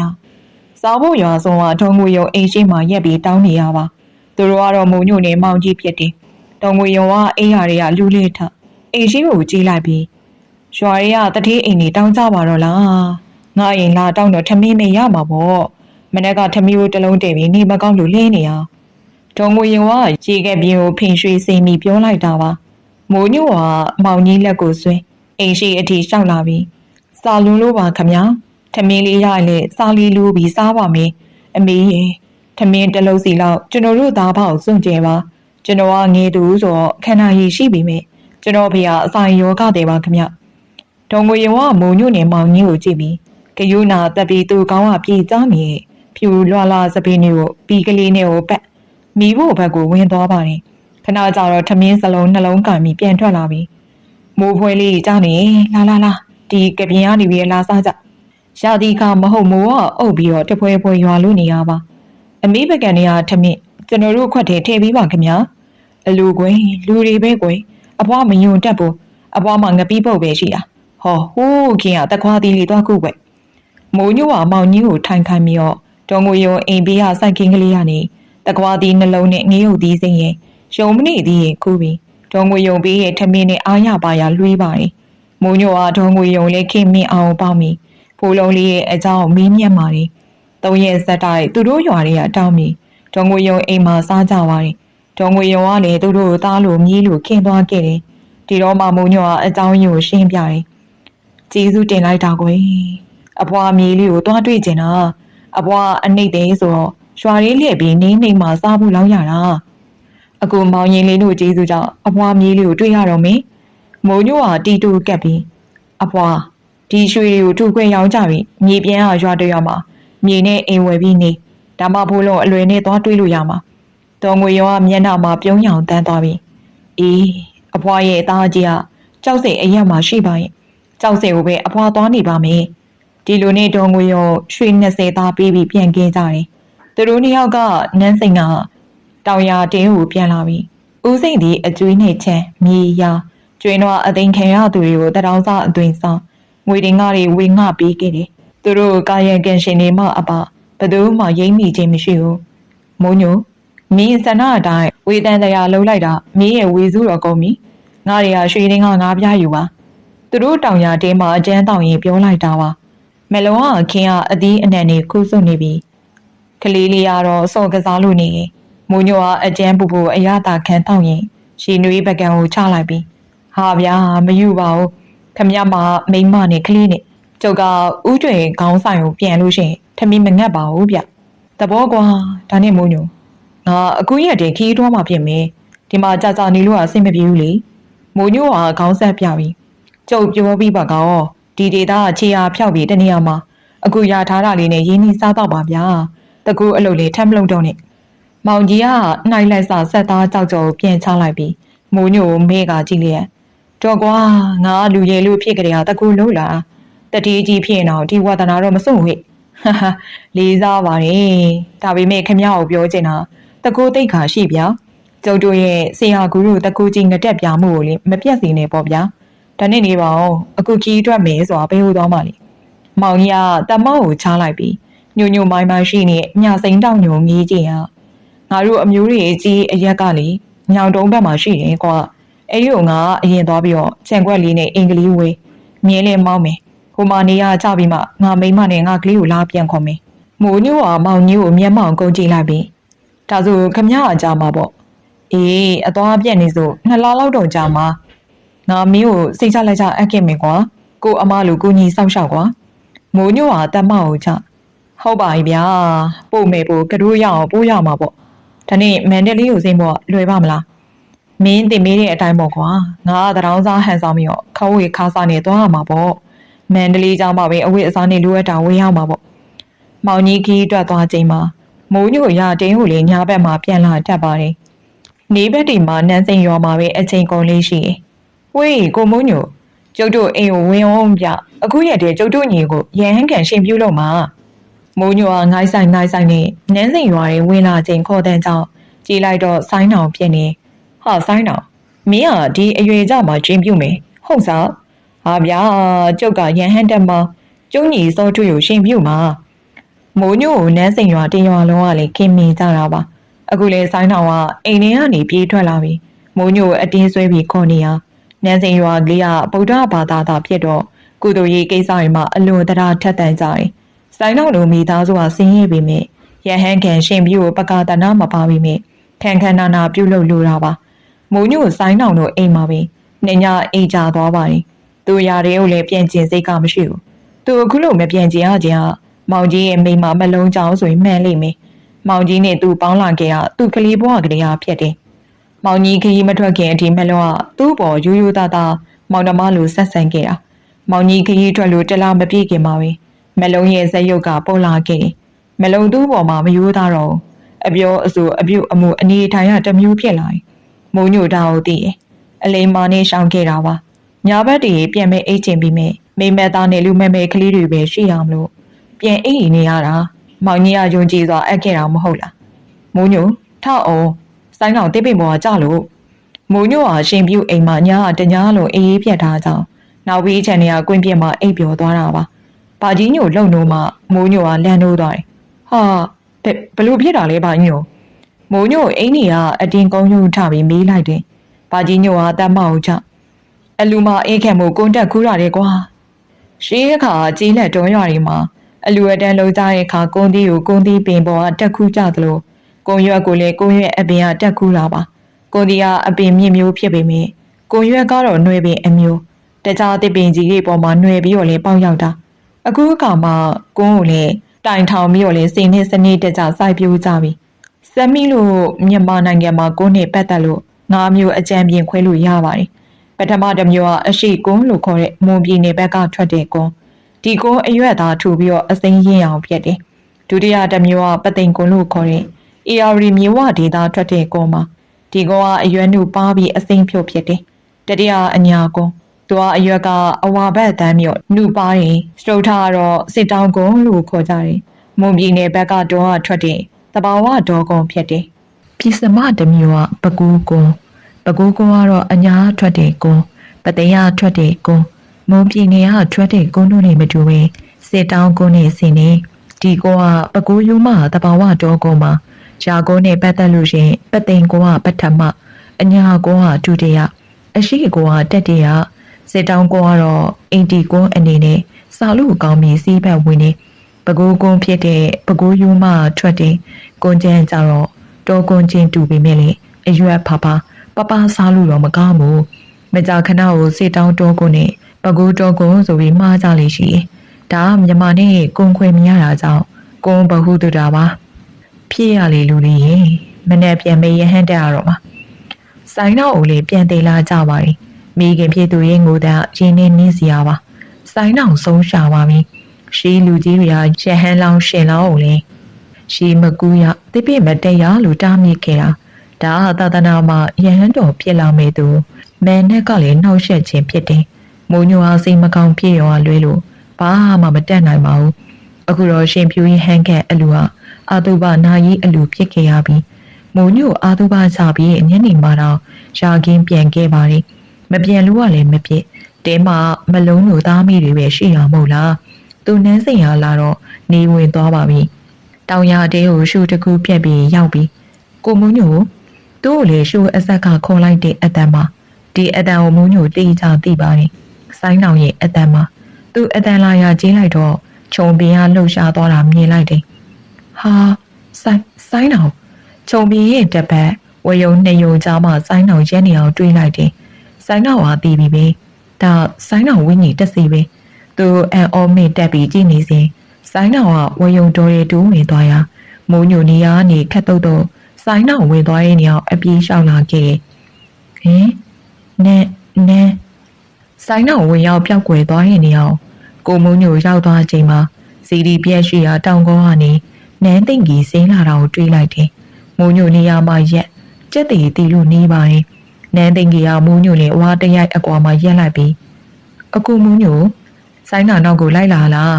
Speaker 1: စားဖို့ရွာဆုံးကထုံငွေရုံအိမ်ရှိမှရက်ပြီးတောင်းနေရပါသူတို့ကတော့မုံညိုနဲ့မောင်ကြီးဖြစ်တယ်ထုံငွေရုံကအိမ်ရတွေကလူလေးထအိမ်ရှိကိုကြီးလိုက်ပြီးရွာတွေကတတိအိမ်ကြီးတောင်းကြပါတော့လားငါအိမ်လာတောင်းတော့ထမင်းမရမှာပေါ့မနေ့ကထမင်းကိုတလုံးတည်ပြီးနေမကောင်းလို့လင်းနေရထုံငွေရုံကရေကပြင်းကိုဖင်ရွှေစိမ်ပြီးပြောလိုက်တာပါမိုးညိုကမောင်ကြီးလက်ကိုဆွဲအိမ်ရှိအထိရှောက်လာပြီးစာလွန်းလို့ပါခမထမင်းလေးရလေစားလေးလူပြီးစားပါမယ်အမေရဲ့ထမင်းတစ်လုံးစီလောက်ကျွန်တော်တို့သားဖောက်စွန့်ကြဲပါကျွန်တော်ကငယ်သူဆိုတော့ခန္ဓာရည်ရှိပြီမဲ့ကျွန်တော်ဖေကအဆိုင်ယောဂတဲ့ပါခမဒုံငွေရုံကမုံညွန့်နေမောင်ကြီးကိုကြည့်ပြီးကယူနာတက်ပြီးသူ့ကောင်းကပြေးကြနေဖြူလွှလာစပင်းတွေကိုပြီးကလေးနဲ့ကိုပတ်မိဖို့ဘက်ကိုဝင်သွားပါတယ်ခဏကြာတော့ထမင်းစလုံးနှလုံးကန်ပြီးပြန်ထွက်လာပြီးမိုးဖွဲလေးကြားနေလာဒီကပြင်းကနေပြီးလာစားကြရာဒီကမဟုတ်မိုးကအုပ်ပြီးတော့တပွဲရွာလို့နေရပါအမေပကံတွေကထမင်းကျွန်တော်တို့ခွက်ထဲထည့်ပြီးပါခင်ဗျာအလူကွယ်လူတွေပဲကွယ်အဖွားမယုံတတ်ဘူးအဖွားမှငပီးပုတ်ပဲရှိတာဟောဟိုးခင်ကတခွားသီးလေးသွားခုကွယ်မိုးညိုကမောင်ကြီးကိုထိုင်ခိုင်းပြီးတော့ဒေါငွေရုံအိမ်ဘေးကစိုက်ကင်းကလေးကနေတခွားသီးနှလုံးနဲ့ငေးုပ်သီးစိမ့်ရဲ့ရုံမနေသီးရဲ့ခုပြီးဒေါငွေရုံဘေးရဲ့ထမင်းနဲ့အားရပါရလွှေးပါတယ်မိုးညိုကဒေါငွေရုံလေးခင်မင်းအောင်ပေါမိဖိုးလုံးလေးရဲ့အကြောင်းမင်းမြတ်ပါတယ်သုံးရက်ဆက်တိုက်သူတို့ရွာတွေကတောင်းပြီးဒေါငွေရုံအိမ်မှာစားကြပါတယ်ဒေါငွေရုံကလည်းသူတို့သားလို့မြည်လို့ခင်းသွားခဲ့တယ်ဒီတော့မှမိုးညိုကအကြောင်းရင်းကိုရှင်းပြတယ်ကျေးဇူးတင်လိုက်တာကွယ်အဖွားမြေးလေးကိုသွားတွေ့ကျင်တာအဖွားအနှိမ့်သေးဆိုတော့ရွာလေးလှည့်ပြီးနေမှာစားဖို့လောက်ရတာအခုမောင်ရင်လေးတို့ကျေးဇူးကြောင့်အဖွားမြေးလေးကိုတွေ့ရတော့မင်းမိုးညိုကတီတူကပ်ပြီးအဖွားဒီရွှေတွေကိုထုခွဲရောင်းကြပြီးမြေပြန်ကရွာတရွာမှာမြေနဲ့အိမ်ဝယ်ပြီးနေဒါမှဖိုးလုံးအလွယ်နဲ့သွားတွေးလို့ရမှာတော်ငွေရောကမျက်နှာမှာပြုံးရောင်တန်းသွားပြီးအေးအဖွားရဲ့အသားကြီးကကြောက်စိတ်အရက်မှာရှိပါရဲ့ကြောက်စိတ်ကိုပဲအဖွားသွားနေပါမယ်ဒီလိုနဲ့တော်ငွေရောရွှေ20သားပေးပြီးပြန်ကင်းကြတယ်သူတို့နှစ်ယောက်ကနန်းစိန်ကတောင်ရတင်းကိုပြန်လာပြီးဦးစိန်ဒီအကျွေးနဲ့ချမ်းမြေယာကျွေးတော့အသိခံရသူတွေကိုတရောင်းစားအသွင်ဆောင်ငွေတင်ကားတွေဝေငှပေးခဲ့တယ်သူတို့ကာယံကံရှင်တွေမှအပဘယ်သူမှရိမ့်မိခြင်းမရှိဘူးမိုးညိုမင်းစန္ဒအတိုင်းဝေတန်တရားလှုပ်လိုက်တာမင်းရဲ့ဝေစုတော်ကုန်ပြီငါတွေကရွှေတင်းကငါးပြားယူပါသူတို့တောင်ရတင်းမှာအကျန်းတောင်ရင်ပြောလိုက်တာပါမလုံးကခင်ကအသီးအနှံနေခုစွနေပြီကလေးလေးကတော့စော်ကစားလို့နေရင်မိုးညိုကအကျန်းပူပူအရသာခံတောင်ရင်ရှီနွေးပကံကိုချလိုက်ပြီးဟာဗျာမယူပါဘူးခမရမမိမနဲ့ကလေးနဲ့ကျုပ်ကဥကျွေခေါင်းဆိုင်ကိုပြန်လို့ရှိရင်ထမင်းမငတ်ပါဘူးဗျသဘောကွာဒါနဲ့မိုးညိုငါအခုရက်တည်းခီးတွားမှဖြစ်မယ်ဒီမှာကြာနေလို့အဆင်မပြေဘူးလေမိုးညိုကခေါင်းဆက်ပြပြီးကျုပ်ပြောပြီးပါကောဒီဒေတာခြေအားဖြောက်ပြီးတနေရာမှာအခုရထားတာလေးနဲ့ရင်းနှီးစားတော့ပါဗျာတကူအလုပ်လေးထမ်းမလုပ်တော့နဲ့မောင်ကြီးကနှိုက်လိုက်စာဆက်သားကြောက်ကြော်ကိုပြန်ချလိုက်ပြီးမိုးညိုကိုမေးကကြည့်လျက်တော့ကွာငါလူရည်လို့ဖြစ်ကြတဲ့ဟာတကူလို့လားတတိကြီးဖြစ်ရင်တော့ဒီဝါသနာတော့မစွန့်ဟဲ့ဟာလေးစားပါတယ်ဒါပေမဲ့ခမရကိုပြောချင်တာတကူတိတ်ခါရှိဗျာကျုပ်တို့ရဲ့ဆရာကူတို့တကူကြီးငတက်ပြမှုကိုလေမပြတ်စီနေပေါ့ဗျာဒါနဲ့နေပါအောင်အခုခီးအတွက်မယ်ဆိုတာဘယ်လိုသွားမှလဲမောင်ကြီးကတမောက်ကိုချလိုက်ပြီးညိုညိုမိုင်းမရှိနေညစိန်တောင်ညိုငေးကြည့်ရငါတို့အမျိုးတွေအကြီးအရက်ကလေညောင်တုံးဘက်မှာရှိတယ်ကွာအဲ့ဒီကိုငါအရင်သွားပြီးတော့ခြံခွက်လေးနဲ့အင်္ဂလိပ်ဝေးမြင်းလေးမောင်းမယ်ဟိုမှာနေရကြပြီးမှငါမိမနဲ့ငါကလေးကိုလာပြန်ခေါ်မယ်မိုးညိုကမောင်ကြီးကိုမျက်မှောင်ကုန်ကြည့်လိုက်ပြီးဒါဆိုခမရအကြမှာပေါ့အေးအသွားပြက်နေစို့2လလောက်တော့ကြာမှာငါမင်းကိုစိတ်ချလိုက်ချအပ်ခဲ့မယ်ကွာကိုအမလိုကိုညီစောက်ရှောက်ကွာမိုးညိုကတမကိုချဟုတ်ပါပြီဗျာပို့မယ်ပို့ကတို့ရအောင်ပို့ရမှာပေါ့ဒါနဲ့မန်ဒလေးကိုစိမ့်ဖို့လွယ်ပါမလားမင်းတင်မေးတဲ့အတိုင်းပေါ့ကွာငါကတရောင်းစားဟန်ဆောင်ပြီးတော့ခဝေခါစားနေသွားရမှာပေါ့မန်ဒလေးကြောင့်မှပဲအဝတ်အစားနဲ့လိုအပ်တာဝေးရမှာပေါ့မောင်ကြီးခီးတွက်သွားချိန်မှာမိုးညိုရတင်းကိုလေညာဘက်မှာပြန်လာတတ်ပါတယ်နေဘက်ဒီမှာနန်းစိန်ရွာမှာပဲအချိန်ကုန်လေးရှိတယ်ဝေးကိုမိုးညို ကျုပ်တို့အိမ်ကိုဝင်အောင်ပြအခုရက်တည်းကျုပ်တို့ညီကိုရဟန်းကန်ရှင်ပြုလို့မှာမိုးညိုကငိုင်းဆိုင်နဲ့နန်းစိန်ရွာရဲ့ဝင်လာချိန်ခေါ်တဲ့ကြောင့်ကြည်လိုက်တော့ဆိုင်းတောင်ဖြစ်နေဟာဆိုင်းတောင်မင်းကဒီအရွယ်ကြမှာကျင်းပြုမယ်ဟုတ်စားဟာဗျာကျုပ်ကရဟန်းတက်မှာကျုံညီစောထွေကိုရှင်ပြုမှာမိုးညိုကိုနန်းစိန်ရွာတင်ရွာလုံးကလည်းခင်မင်ကြတာပါအခုလေဆိုင်းတောင်ကအိမ်ထဲကနေပြေးထွက်လာပြီမိုးညိုအတင်းဆွဲပြီးခေါ်နေရနန်းစိန်ရွာကလေးကဗုဒ္ဓဘာသာသာဖြစ်တော့ကုသိုလ်ရေးကိစ္စတွေမှာအလွန်တရာထက်သန်ကြတယ်ဆိုင်းတော်လိုမိသားစုကဆင်းရဲပေမဲ့ရဟန်းခံရှင်ပြူကိုပကာတနာမပါပေမဲ့ခန်းခန်းနာနာပြုလုပ်လိုတာပါမိုးညိုဆိုင်းတော်တို့အိမ်မှာပဲနေညအိမ်ကြသွားပါတယ်သူရာတွေကိုလည်းပြန်ကျင်စိတ်ကမရှိဘူးသူအခုလိုမပြန်ကျင်ရခြင်းဟာမောင်ကြီးရဲ့မိမမလုံးကြောင်ဆိုရင်မှန်လိမ့်မယ်မောင်ကြီးနဲ့သူပေါင်းလာခဲ့တာသူကလေးဘွားကလေးဟာဖြစ်တယ်မောင်ကြီးခရီးမထွက်ခင်အထိမလုံးကသူ့ပေါ်ရိုးရိုးသားသားမောင်နှမလိုဆက်ဆံခဲ့တာမောင်ကြီးခရီးထွက်လို့တလားမပြည့်ခင်မှာပဲမလုံးရဲ့ဇက်ရုပ်ကပေါ်လာခဲ့တယ်မလုံးသူ့ပေါ်မှာမယိုးသားတော့အပြောအဆိုအပြုတ်အမှုအနေထိုင်ရတမျိုးဖြစ်လာတယ်မိုးညိုတာကိုသိတယ်အလိမ္မာနဲ့ရှောင်ခဲ့တာပါညာဘက်တည်းပြန်မဲ့အိတ်ချင်ပြီးမဲ့မိမသားနဲ့လူမဲမဲကလေးတွေပဲရှိရမလို့ပြန်အိတ်နေရတာမောင်ကြီးကယုံကြည်စွာအပ်ခဲ့တာမဟုတ်လားမိုးညိုထအောင်ဆိုင်းတော်တိပိန်ပေါ်ကကြလို့မိုးညိုဟာရှင်ပြူအိမ်မှာညာတညာလုံးအေးအေးပြတ်ထားကြောင်းနောက်ပြီးချန်နေကကွင်းပြက်မှာအိပ်ပျော်သွားတာပါဘာကြီးညိုလုံနိုးမှမိုးညိုကလန့်နိုးသွားတယ်ဟာဘလို့ဖြစ်တာလဲဘာညိုမိုးညိုအိမ်ကြီးကအတင်းကုန်းယူထပြီးမေးလိုက်တယ်ဘာကြီးညိုကတတ်မအောင်ချအလူမအေးခံမှုကွန်းတက်ခူးရတယ်ကွာရှေးအခါကြီးလက်တွန်းရွာတွေမှာအလူအတန်းလုံးကြတဲ့အခါကုန်းသီးကိုကုန်းသီးပင်ပေါ်ကတက်ခူးကြသလိုကုန်းရွက်ကိုလည်းကုန်းရွက်အပင်ကတက်ခူးတာပါကုန်းသီးကအပင်မြင့်မျိုးဖြစ်ပေမဲ့ကုန်းရွက်ကတော့နှွေပင်အမျိုးတခြားတစ်ပင်ကြီးတွေပေါ်မှာနှွေပြီးတော့လည်းပေါက်ရောက်တာအခုအခါမှာကုန်းကိုလည်းတိုင်ထောင်ပြီးတော့လည်းစိန်နဲ့စနစ်တကျစိုက်ပျိုးကြပြီစက်မီလို့မြန်မာနိုင်ငံမှာကုန်းနဲ့ပတ်သက်လို့၅မျိုးအကြံပြင်ခွဲလို့ရပါတယ်ပထမတစ်မျိုးကအရှိကုန်းလို့ခေါ်တဲ့မွန်ပြည်နယ်ဘက်ကထွက်တဲ့ကုန်းဒီကုန်းအရွက်သားထူပြီးတော့အစိမ်းရင်းအောင်ဖြစ်တယ်ဒုတိယတစ်မျိုးကပသိမ်ကုန်းလို့ခေါ်တဲ့အေယာရီမြေဝဒေသထွက်တဲ့ကုန်းမှာဒီကုန်းကအရွက်နှုတ်ပါပြီးအစိမ်းဖြုတ်ဖြစ်တယ်တတိယအညာကုန်းသူကအရွက်ကအဝါဘက်တန်းမြော့နှုတ်ပါရင်စတုထားတော့စစ်တောင်းကုန်းလို့ခေါ်ကြတယ်မွန်ပြည်နယ်ဘက်ကတော့ထွက်တဲ့တဘာဝဒေါ်ကုန်းဖြစ်တယ်ပြည်စမတစ်မျိုးကပကူးကုန်းကတော့အညာထွက်တဲ့ကုန်းပသိယထွက်တဲ့ကုန်းမွန်ပြည်နယ်ကထွက်တဲ့ကုန်းတို့နဲ့မတူဘဲစစ်တောင်းကုန်းနဲ့ဆင်းနေဒီကုန်းကပကူးယူမတဘာဝဒေါ်ကုန်းမှာရာကုန်းနဲ့ပတ်သက်လို့ရှင်ပသိမ်ကုန်းကပထမအညာကုန်းကဒုတိယအရှိကုန်းကတတိယစစ်တောင်းကုန်းကတော့အင်တီကုန်းအနေနဲ့စာလို့ကောင်းပြီးစီးပတ်ဝင်နေပကူးကုန်းဖြစ်တဲ့ပကူးယူမထွက်တဲ့ကုန်းကျန်းကြတော့တောကုန်းချင်းတူပေမဲ့လေအရွက်ဖဖပစားလို့တော့မကောင်းဘူးမကြခဏကိုစစ်တောင်းတောကုန်းနဲ့ပကူးတောကုန်းဆိုပြီးမှားကြလိမ့်ရှိတယ်ဒါကမြန်မာနဲ့ကုန်းခွဲမရတာကြောင့်ကုန်းဘဟုတုတာပါဖြစ်ရလေလူတွေရေမနဲ့ပြန်မေးရဟန်းတက်ရတော့မှာဆိုင်တော့ဦးလေးပြန်သေးလာကြပါပြီမိခင်ဖြစ်သူရဲ့ငိုတဲ့ရင်းနဲ့နင်းစီရပါဆိုင်တော့ဆုံးရှာပါပြီရှီလူကြီးတွေကရဟန်းလောင်းရှင်လောင်းဦးလေးရှီမကူရတိပိမတက်ရလို့တားမြစ်ခဲ့တာဒါသာသနာမှာရဟန်းတော်ဖြစ်လာမေသူမဲနဲ့ကလည်းနှောက်ယှက်ခြင်းဖြစ်တယ်မိုးညိုအားစိတ်မကောင်းဖြစ်ရောလွဲလို့ဘာမှမတက်နိုင်ပါဘူးအခုတော့ရှင်ဖြူရင်ဟန်ခန့်အလူဟာအာတုဘနာယီအလူဖြစ်ခဲ့ရပြီးမိုးညိုအာတုဘချပြီးညနေမှတော့ရာကင်းပြန်ခဲ့ပါတယ်မပြန်လို့ကလည်းမဖြစ်တဲမှာမလုံးလို့သားမိတွေပဲရှိရမဟုတ်လားသူနန်းစိန်ရလာတော့နေဝင်သွားပါပြီတောင်ရတဲကိုရှူတစ်ခုပြက်ပြီးရောက်ပြီးကိုမိုးညိုသူ့ကိုလေရှူအဆက်ကခေါ်လိုက်တဲ့အတန်မှာဒီအတန်ကိုမိုးညိုတိကျသိပါတယ်ဆိုင်းနောင်ရဲ့အတန်မှာသူ့အတန်လာရကြီးလိုက်တော့ခြုံပင်ကလှုပ်ရှားသွားတာမြင်လိုက်တယ်ဟာဆိုင်းနောင်ခြုံပင်ရဲ့တစ်ပတ်ဝယုံနှစ်ယုံကြားမှာဆိုင်းနောင်ရဲနေအောင်တွေးလိုက်တယ်ဆိုင်းနောင်ဟာတီးပြီးပဲဒါဆိုင်းနောင်ဝင်းကြီးတက်စီပဲသူအန်အော်မေတက်ပြီးကြည့်နေစဉ်ဆိုင်းနောင်ကဝယုံတော်ရီတူးဝင်သွားရာမိုးညိုနေရာကနေခက်တုတ်တော့ဆိုင်းနောင်ဝင်သွားရဲ့နေအောင်အပြေးလျှောက်လာခဲ့ဟင်နဲဆိုင်းနောင်ဝင်ရောက်ပျောက်ကွယ်သွားရဲ့နေအောင်ကိုမိုးညိုရောက်သွားချိန်မှာစီဒီပြက်ရှိရာတောင်ကုန်းကနေနန်းသိမ့်ကြီးဆင်းလာတာကိုတွေးလိုက်တယ်မိုးညိုနေရာမှာရက်ကြက်တီလို့နေပါတယ်နန်းသိမ့်ကြီးကမိုးညိုနဲ့ဝါတရိုက်အကွာမှာရက်လိုက်ပြီး အကူမူညိုဆိုင်းနာနောက်ကိုလိုက်လာလား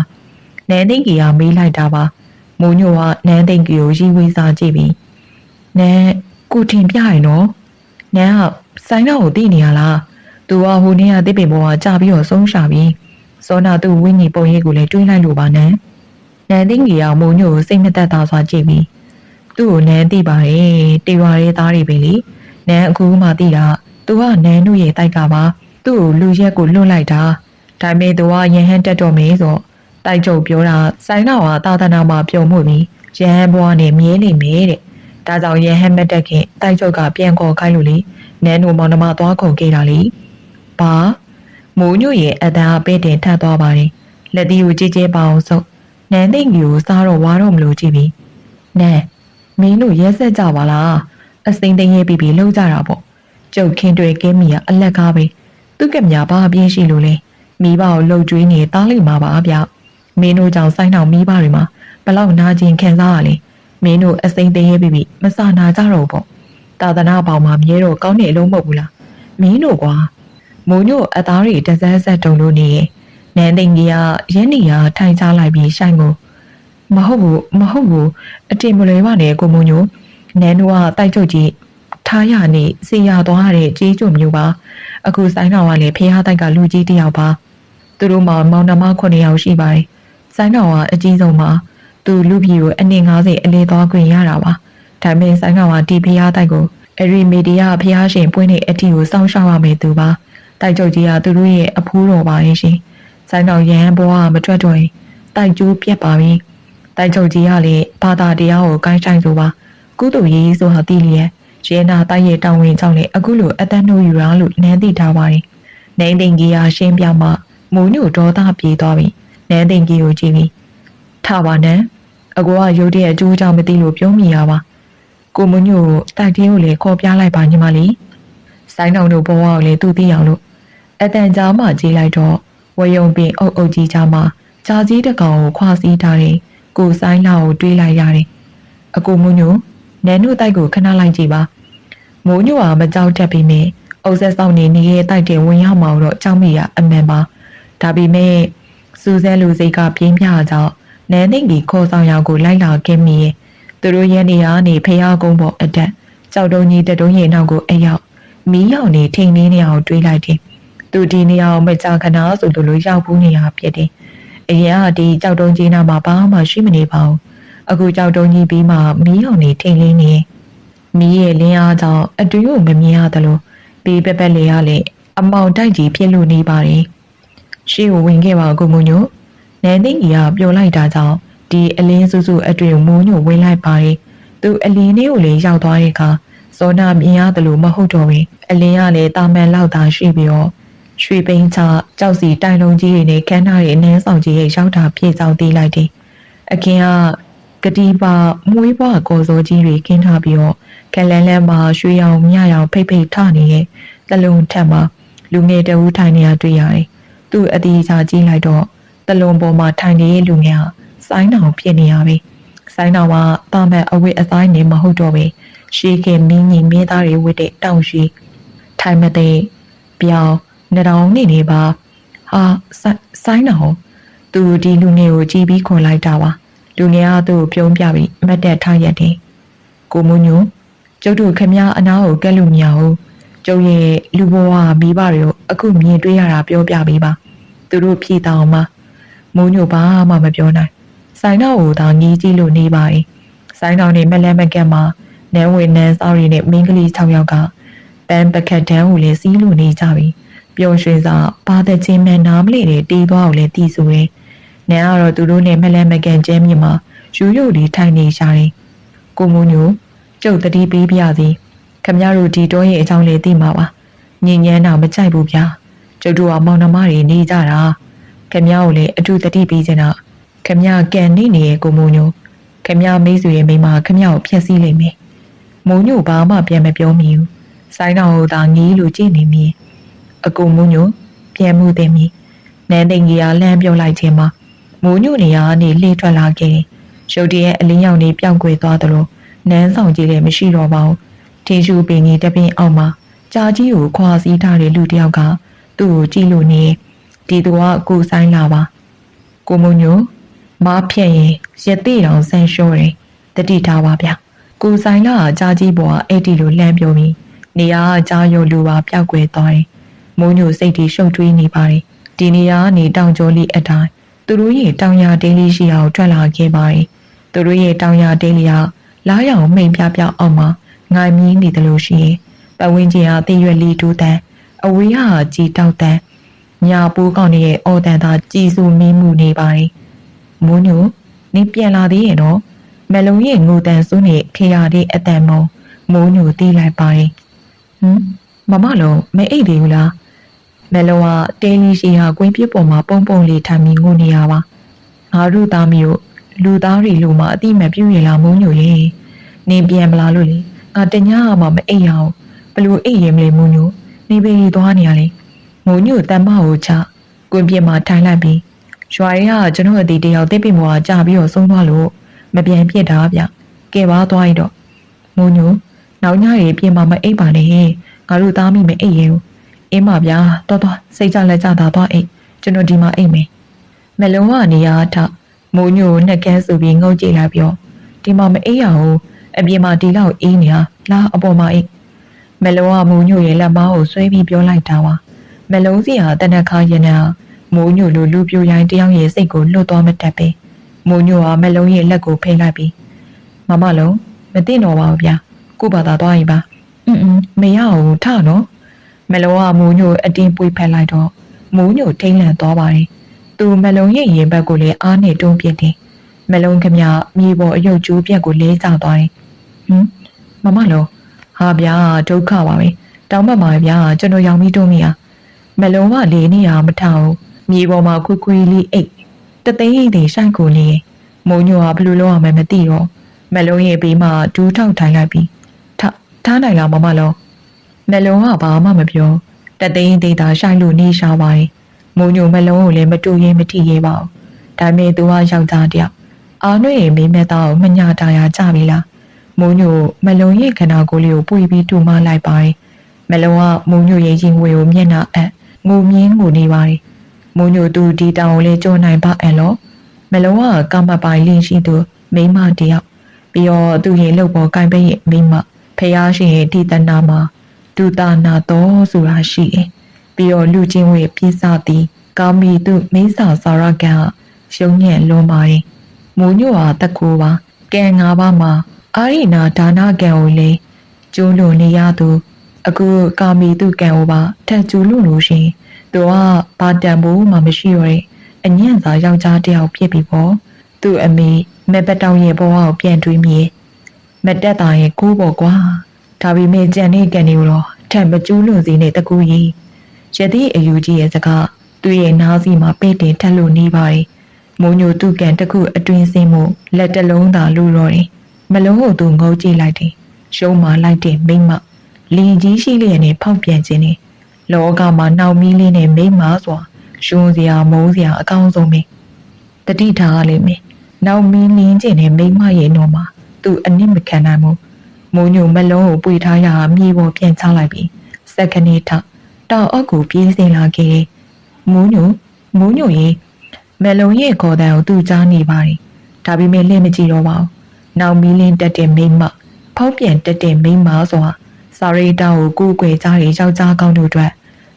Speaker 1: နန်းသိန်းကြီးကမေးလိုက်တာပါမူညိုကနန်းသိန်းကြီးကိုရီဝေးစားကြည့်ပြီးနန်းကိုထင်ပြရင်နော်နန်းကဆိုင်းနာကိုသိနေရလားသူကဟိုနေ့ကတစ်ပင်ပေါ်ကကြာပြီးတော့ဆုံးရှာပြီးစောနာသူ့ဝင်းကြီးပုံရိပ်ကိုလည်းတွေးလိုက်လို့ပါနန်းသိန်းကြီးကမူညိုကိုစိတ်မသက်သာစွာကြည့်ပြီးသူ့ကိုနန်းသိပါရဲ့တေရွာရဲသားတွေပဲလေနန်းအခုမှသိတာသူကနန်းတို့ရဲ့တိုက်ကပါသူ့ကိုလူရက်ကိုလွတ်လိုက်တာဒါပေမဲ့သူကရဟန်းတက်တော့မေးဆိုတိုက်ချုပ်ပြောတာဆိုင်းနာကသာသနာမှာပြုံမှုပြီးရဟန်းဘွားနဲ့မြဲနေမယ်တဲ့ဒါကြောင့်ရဟန်းမတက်ခင်တိုက်ချုပ်ကပြန်ခေါ်ခိုင်းလို့လေနန်းတို့မောင်နှမသွားခေါ်ခဲ့တာလေဘာမိုးညို့ရဲ့အတန်းအပဲ့တင်ထပ်သွားပါတယ်လက်သီးကိုကြည်ကြဲပါအောင်ဆုပ်နန်းသိမ့်ကြီးကိုစားတော့ဝါတော့မလို့ကြည့်ပြီးနန်းမင်းတို့ရဲဆက်ကြပါလားအစိမ့်သိမ်းရဲပြီးလှုပ်ကြတာပေါ့ကျုပ်ခင်းတွေကဲမီကအလက်ကားပဲသူကမြဘာအပြင်းရှိလို့လဲမိဘကိုလှုပ်ကြွေးနေတားလိုက်မှာပါဗျမင်းတို့ကြောင့်ဆိုင်းအောင်မိဘတွေမှာဘလောက်နာကျင်ခံစားရလဲမင်းတို့အစိမ့်သိမ်းရဲပြီးမဆာနာကြတော့ပေါ့သာသနာပေါင်းမှာမြဲတော့ကောင်းတဲ့အလုံးမဟုတ်ဘူးလားမင်းတို့ကွာမိုးညို့အသားတွေတစက်ဆက်တုံလို့နေရင်နန်းသိန်းကြီးကရင်းနေရထိုင်ချလိုက်ပြီးရှိုင်ကိုမဟုတ်ဘူးအတင်မလွယ်ပါနဲ့ကိုမိုးညို့နန်းတို့ကတိုက်ချုပ်ကြီးထားရနေစီရသွားတဲ့ကြီးကျုံမျိုးပါအခုဆိုင်းတော်ကလည်းဖះတိုက်ကလူကြီးတယောက်ပါသူတို့မောင်နှမ9ယောက်ရှိပါတယ်ဆိုင်းတော်ကအကြီးဆုံးပါသူလူပြည်ကိုအနည်း90အလေးသွားခွင့်ရတာပါဒါပေမဲ့ဆိုင်းတော်ကဒီဖះတိုက်ကိုအရီမီဒီယာဖះရှင်ပွင့်တဲ့အထီကိုစောင့်ရှောက်ရမယ်သူပါတိုက်ချုပ်ကြီးကသူတို့ရဲ့အဖိုးတော်ပါရဲ့ရှင်ဆိုင်းတော်ရဟန်းဘွားကမထွက်တော့ရင်တိုက်ကျိုးပြက်ပါပြီတိုက်ချုပ်ကြီးကလည်းဘာသာတရားကိုကိုင်းဆိုင်ဆိုပါကုသိုလ်ရေးဆိုတာသိလျက်ရဲနာတိုက်ရဲ့တောင်းဝင်ကြောင့်လည်းအခုလိုအသက်နှိုးယူရလို့နန်းသိထားပါတယ်နန်းသိန်းကြီးကရှင်းပြမှမိုးညို့ဒေါသပြေးသွားပြီနန်းသိန်းကြီးကိုကြည့်ပြီးထပါနန်းအကိုကရုတ်တရက်အကျိုးကြောင့်မသိလို့ပြောမိရပါကိုမိုးညို့တိုက်သေးကိုလည်းခေါ်ပြလိုက်ပါညီမလေးဆိုင်းအောင်တို့ဘဝကိုလည်းသူသိအောင်လို့အတန်ကြားမှကြည့်လိုက်တော့ဝယုံပင်အုပ်ကြီးကြားမှာဂျာကြီးတကောင်ကိုခွာစည်းထားတယ်ကိုဆိုင်းလာကိုတွေးလိုက်ရတယ်အကိုမိုးညို့နန်းတို့တိုက်ကိုခဏလိုက်ကြည့်ပါမိုးညို့ကမကြောက်တတ်ပေမဲ့အုပ်ဆက်ဆောင်နေရဲ့တိုက်တယ်ဝင်ရောက်မှာတော့ကြောက်မိရအမှန်ပါဒါပေမဲ့စူးစဲလူစိတ်ကပြင်းပြကြောင်းနန်းသိမ့်ကြီးခေါ်ဆောင်ရောက်ကိုလိုက်လာခဲ့မိရဲ့သူတို့ရဲ့နေရာနေဖျားကုန်းပေါ်အတက်ကြောက်တုံးကြီးတတုံးရင်နောက်ကိုအရောက်မီးရောင်နေထိန်နေအောင်တွေးလိုက်တယ်သူဒီနေရာကိုမကြခဏဆိုလိုရောက်ဘူးနေရဖြစ်တယ်အရင်ကဒီကြောက်တုံးကြီးနားမှာဘာမှရှိမနေပါဘူးအခုကြောက်တုံးကြီးပြီးမှမီးရောင်နေထိန်လေးနေမီးရဲ့လင်းအားကြောင့်အတွင်းကိုမမြင်ရသလိုဘေးပက်ပက်လေးရလေအမောင်တိုက်ကြီးဖြစ်လို့နေပါတယ်ရှေ့ကိုဝင်ခဲ့ပါကိုမိုးညို့နန်းသိန်းကြီးကပျော်လိုက်တာကြောင့်ဒီအလင်းစုစုအတွင်းမိုးညို့ဝင်လိုက်ပါတယ်သူအလင်းလေးကိုလည်းရောက်သွားတဲ့အခါစောနာမြင်ရသလိုမဟုတ်တော့ဘူးအလင်းကလည်းတာမန်လောက်သာရှိပြီးတော့ရွှေပိန်းချကြောက်စီတိုင်လုံးကြီးတွေနဲ့ခန်းထားတဲ့နန်းဆောင်ကြီးရဲ့ရောက်တာပြေဆောင်သေးလိုက်တယ်အခင်းကကတိပါမွေးပွားကော်စောကြီးတွေခင်းထားပြီးတော့ကလန်းလန်းမှာရွှေရောင်မြရောင်ဖိတ်ဖိတ်ထနေတဲ့သလုံးထက်မှာလူငယ်တဦးထိုင်နေတာတွေ့ရတယ်။သူ့အသေးချာကြည့်လိုက်တော့သလုံးပေါ်မှာထိုင်နေတဲ့လူငယ်ဟာဆိုင်းတောင်ဖြစ်နေရပြီ။ဆိုင်းတောင်ကတာမန်အဝတ်အဆိုင်နဲ့မဟုတ်တော့ပဲရှေးကမင်းကြီးမင်းသားတွေဝတ်တဲ့တောင်ရှိထိုင်မတဲ့ပြောင်းနှတောင်နေပါဟာဆိုင်းတောင်သူဒီလူငယ်ကိုကြည်ပြီးခေါ်လိုက်တာပါလူငယ်ကသူ့ကိုပြုံးပြပြီးမတ်တက်ထားရတယ်ကိုမိုးညိုကျုပ်တို့ခမအနားကိုကက်လို့မရဘူးကျုပ်ရဲ့လူဘဝမိဘတွေကိုအခုမြင်တွေ့ရတာပြောပြပေးပါသူတို့ဖြေတောင်းမှာမိုးညိုဘာမှမပြောနိုင်ဆိုင်းတော်ကိုသာငီးကြည့်လို့နေပါ၏ဆိုင်းတော်နဲ့မလဲမကက်မှာနန်းဝင်နန်းစောရီနဲ့မင်းကလေး6ယောက်ကပန်းပကတ်တန်းကိုလည်းစီးလို့နေကြပြီပျော်ရွှင်စွာဘာသက်ချင်းမှနားမလဲတဲ့တီးသွားကိုလည်းတီးဆိုတယ်နန်းကတော့သူတို့နဲ့မလဲမကန်ကျဲမြင့်မှာယူရုပ်လေးထိုင်နေရှာတယ်ကိုမိုးညိုကျုပ်တတိပေးပြစီခမရတို့ဒီတော့ရဲ့အကြောင်းလေးသိမှာပါညဉ့်ညမ်းတော့မကြိုက်ဘူးဗျာကျုပ်တို့ကမောင်နှမတွေနေကြတာခမရကိုလည်းအထူးတတိပေးချင်တာခမရကန်နေနေရဲ့ကိုမိုးညိုခမရမိတ်ဆွေရဲ့မိမခမရကိုဖျက်ဆီးလိမ့်မယ်မိုးညိုဘာမှပြန်မပြောမိဘူးဆိုင်းတော်ကိုသာငီးလို့ကြည့်နေမိအကိုမိုးညိုပြန်မှုသိမိနန်းသိန်းကြီးကလှမ်းပြောလိုက်ခြင်းမှာမိုးညိုနေရာကနေလှေထွက်လာခဲ့ရုတ်တရက်အလင်းရောင်လေးပြောင်းကွယ်သွားသလိုနန်းဆောင်ကြီးလည်းမရှိတော့ပါဘူးထင်းရှူပင်ကြီးတပင်းအောက်မှာကြာကြီးကိုခွာစည်းထားတဲ့လူတစ်ယောက်ကသူ့ကိုကြည့်လို့နေ ဒီသူကကိုဆိုင်လာပါကိုမုံညိုမားဖြက်ရင်ရတိတောင်ဆန်းလျှောတယ်တတိထားပါဗျကိုဆိုင်လာကြားကြီးပေါ်အဲ့ဒီလိုလှမ်းပြောပြီးနေရာကြားရုံလူပါပျောက်ကွယ်သွားတယ်မုံညိုစိတ်ကြီးရှုပ်ထွေးနေပါတယ်ဒီနေရာကနေတောင်ကျော်လေးအတိုင်းသူတို့ရဲ့တောင်ရတင်းလေးရှိအောင်ထွက်လာခဲ့ပါတယ်သူတို့ရဲ့တောင်ရတင်းလေးကလားရောင်မိန်ပြပြအောင်မှာငိုင်မီးနေတယ်လို့ရှိရင်ပတ်ဝန်းကျင်ဟာသိရွက်လီတူးတန်းအဝေးဟာကြည်တောက်တန်းညာပိုးကောင်းရဲ့အော်တန်သာကြည်စုမီးမှုနေပါတယ်မုံညိုနေပြန်လာသေးရဲ့တော့မလုံးရဲ့ငိုတန်စွန်းနဲ့ခေရတဲ့အတန်မုံမုံညိုတီးလိုက်ပါတယ်မမလုံးမအိတ်သေးဘူးလားမလုံးကတင်းလေးရှိဟာကွင်းပြစ်ပေါ်မှာပုံပုံလေးထိုင်ပြီးငိုနေရပါငါတို့သားမျိုးလူသားတွေလိုမှအတိမပြည့်ရလားမုံညိုရေနေပြန်မလာလို့လေငါတညမှမအိတ်ရအောင်ဘလို့အိတ်ရင်မလဲမုံညိုနေပေရီသွားနေရလေမုံညိုတမ်းမကိုချကွင်းပြစ်မှာထိုင်လိုက်ပြီးရွာရဲကကျွန်တော်အတီတယောက်တစ်ပင်ပေါ်ကကြာပြီးတော့ဆုံးသွားလို့မပြန်ပြစ်တာဗျကဲပါသွားရတော့မုံညိုနောက်ညရေပြင်မှာမအိတ်ပါနဲ့ငါတို့သားမိမအိတ်ရဲဘူးအင်းမဗျာတော်စိတ်ကြလက်ကြတာသွားအိတ်ကျွန်တော်ဒီမှာအိတ်မယ်မလုံးကနေရထမုံညိုနှက်ကန်းစုပြီးငုတ်ကြည့်လိုက်ပြောဒီမှာမအိတ်ရဘူးအပြင်မှာဒီလောက်အေးနေတာလားအပေါ်မှာအိတ်မလုံးကမုံညိုရဲ့လက်မကိုဆွဲပြီးပြောလိုက်တာပါမလုံးစီဟာတနက်ခါရနေမုံညိုလိုလူပြိုရိုင်းတယောက်ရဲ့စိတ်ကိုလွတ်သွားမတတ်ပဲမုံညိုဟာမလုံးရဲ့လက်ကိုဖိလိုက်ပြီးမမလုံးမသိတော့ပါဘူးဗျာကို့ဘာသာသွားရင်ပါမရဘူးထနော်မလုံးကမုံညိုအတင်းပွေးဖက်လိုက်တော့မုံညိုထိမ့်လန့်သွားပါတယ်သူမလုံးရဲ့ရင်ဘက်ကိုလည်းအားနဲ့တွန်းပြစ်တယ်မလုံးခမမြေပေါ်အယုတ်ကျိုးပြက်ကိုလဲကျသွားတယ်မမလုံးဟာဗျာဒုက္ခပါပဲတောင်းမှပါဗျာကျွန်တော်ရောင်ပြီးတွန်းမိရမလုံးကလေနေရမထအောင်မြေပေါ်မှာခွေလေးအိတ်တသိန်းအိတ်တွေဆိုင်ကိုနေမုံညိုကဘလို့လောက်အောင်မသိတော့မလုံးရဲ့ဘေးမှာဒူးထောက်ထိုင်လိုက်ပြီးထားနိုင်လားမမလုံးမလုံးကဘာမှမပြောတသိန်းသေးတာဆိုင်လို့နေရှာပါတယ်မုံညိုမလုံးကိုလည်းမတူရင်မထီရဲပါဘူးဒါပေမဲ့သူကယောက်ျားတယောက်အားနှွေရဲ့မိမက်သားကိုမညာတာယာကြပြီလားမုံညိုမလုံးရဲ့ခန္ဓာကိုယ်လေးကိုပွေပြီးတူမလိုက်ပါတယ်မလုံးကမုံညိုရဲ့ရင်ဝေကိုမျက်နှာအပ်ငိုမြင်းငိုနေပါတယ်မုံညိုသူဒီတောင်ကိုလည်းကြောနိုင်ပါအဲ့လို့မလုံးကကမပိုင်လင်းရှိသူမိမတယောက်ပြီးတော့သူရင်လှုပ်ပေါ်ကိုင်ပိတ်ရဲ့မိမဖះရှင်ရဲ့ဒီတနာမှာဒုတာနာတော်ဆိုတာရှိတယ်ပြီးတော့လူချင်းဝေပြစ်စသည်ကောင်းမီသူမိစ္ဆာစာရကံရှုံးညံ့လွန်ပါတယ်မုံညိုဟာတကူပါကံ၅ပါးမှာအာရိနာဒါနကံကိုလေကျိုးလွန်နေရသူအခုကာမီသူကံကိုပါထက်ကျူးလို့ရှင်သူကဘာတန်ဖို့မှမရှိရတဲ့အညံ့စာယောက်ျားတယောက်ဖြစ်ပြီးပေါ့သူ့အမေမက်ပတောင်ရဲ့ဘဝကိုပြန်တွေးမြေမတက်တာရဲ့ကိုးပေါ့ကွာဒါပေမဲ့ကြံနေကန်နေတော့ထက်မကျူးလွန်စေနဲ့တကူကြီးရသည့်အယူကြီးရဲ့စကားသူ့ရဲ့နားစီမှာပိတ်တင်ထက်လို့နေပါတယ်မုံညိုသူ့ကန်တခုအတွင်းစင်းမှုလက်တလုံးသာလူတော့တယ်မလုံးကိုသူငုံကြည့်လိုက်တယ်ရှုံးမာလိုက်တဲ့မိမလင်ကြီးရှိလျက်နဲ့ဖောက်ပြန်ခြင်းနဲ့လောကမှာနှောင်မီးလေးနဲ့မိမစွာရှုံးစရာမုန်းစရာအကောင်းဆုံးပဲတတိထားရလိမ့်မယ်နောက်မီးလင်းခြင်းနဲ့မိမရဲ့တော့မှာသူအနစ်မခံနိုင်ဘူးမုံညိုမလုံးကိုပွေထားရမြေပေါ်ပြန်ချလိုက်ပြီးစက္ကနေထတောင်အောက်ကိုပြေးစင်လာခဲ့တယ်မုံညိုရဲ့မလုံးရဲ့ခေါ်တဲ့ကိုသူကြားနေပါတယ်ဒါပေမဲ့လင့်မကြည့်တော့ပါဘူးနောက်မီးလင်းတက်တဲ့မိမဖောက်ပြန်တက်တဲ့မိမဆိုတာစာရိတာကိုကိုယ်ွယ်ကြတဲ့ယောက်ျားကောင်းတို့အတွက်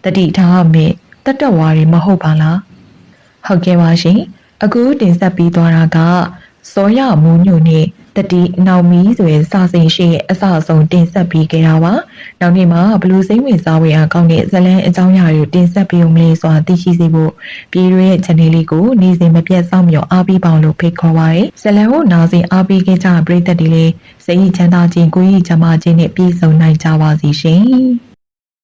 Speaker 1: တတိထားရမယ်တတဝါတွေမဟုတ်ပါလားဟုတ်ကဲ့ပါရှင်အခုတင်ဆက်ပြီးသွားတာကစောရမုံညိုနဲ့တတိနောက်မီးဆိုရင်စာစိန်ရှိရဲ့အစအဆုံးတင်ဆက်ပြီးခဲ့တာပါနောက်နေ့မှာဘလူးစိမ့်ဝင်စားဝေအားကောင်းတဲ့ဇလန်းအကြောင်းအရာတွေတင်ဆက်ပြီးုံမလေးဆိုတာသိရှိစေဖို့ပြည်တွဲရဲ့ channel လေးကိုနေ့စဉ်မပြတ်စောင့်မျှော်အားပေးပါအောင်လို့ဖိတ်ခေါ်ပါရစေဇလန်းကိုနားစဉ်အားပေးခဲ့ကြပရိသတ်တွေလည်းစိတ်ချမ်းသာခြင်းကိုယ်ရည်ချမ်းသာခြင်းနဲ့ပြည့်စုံနိုင်ကြပါစေရှင်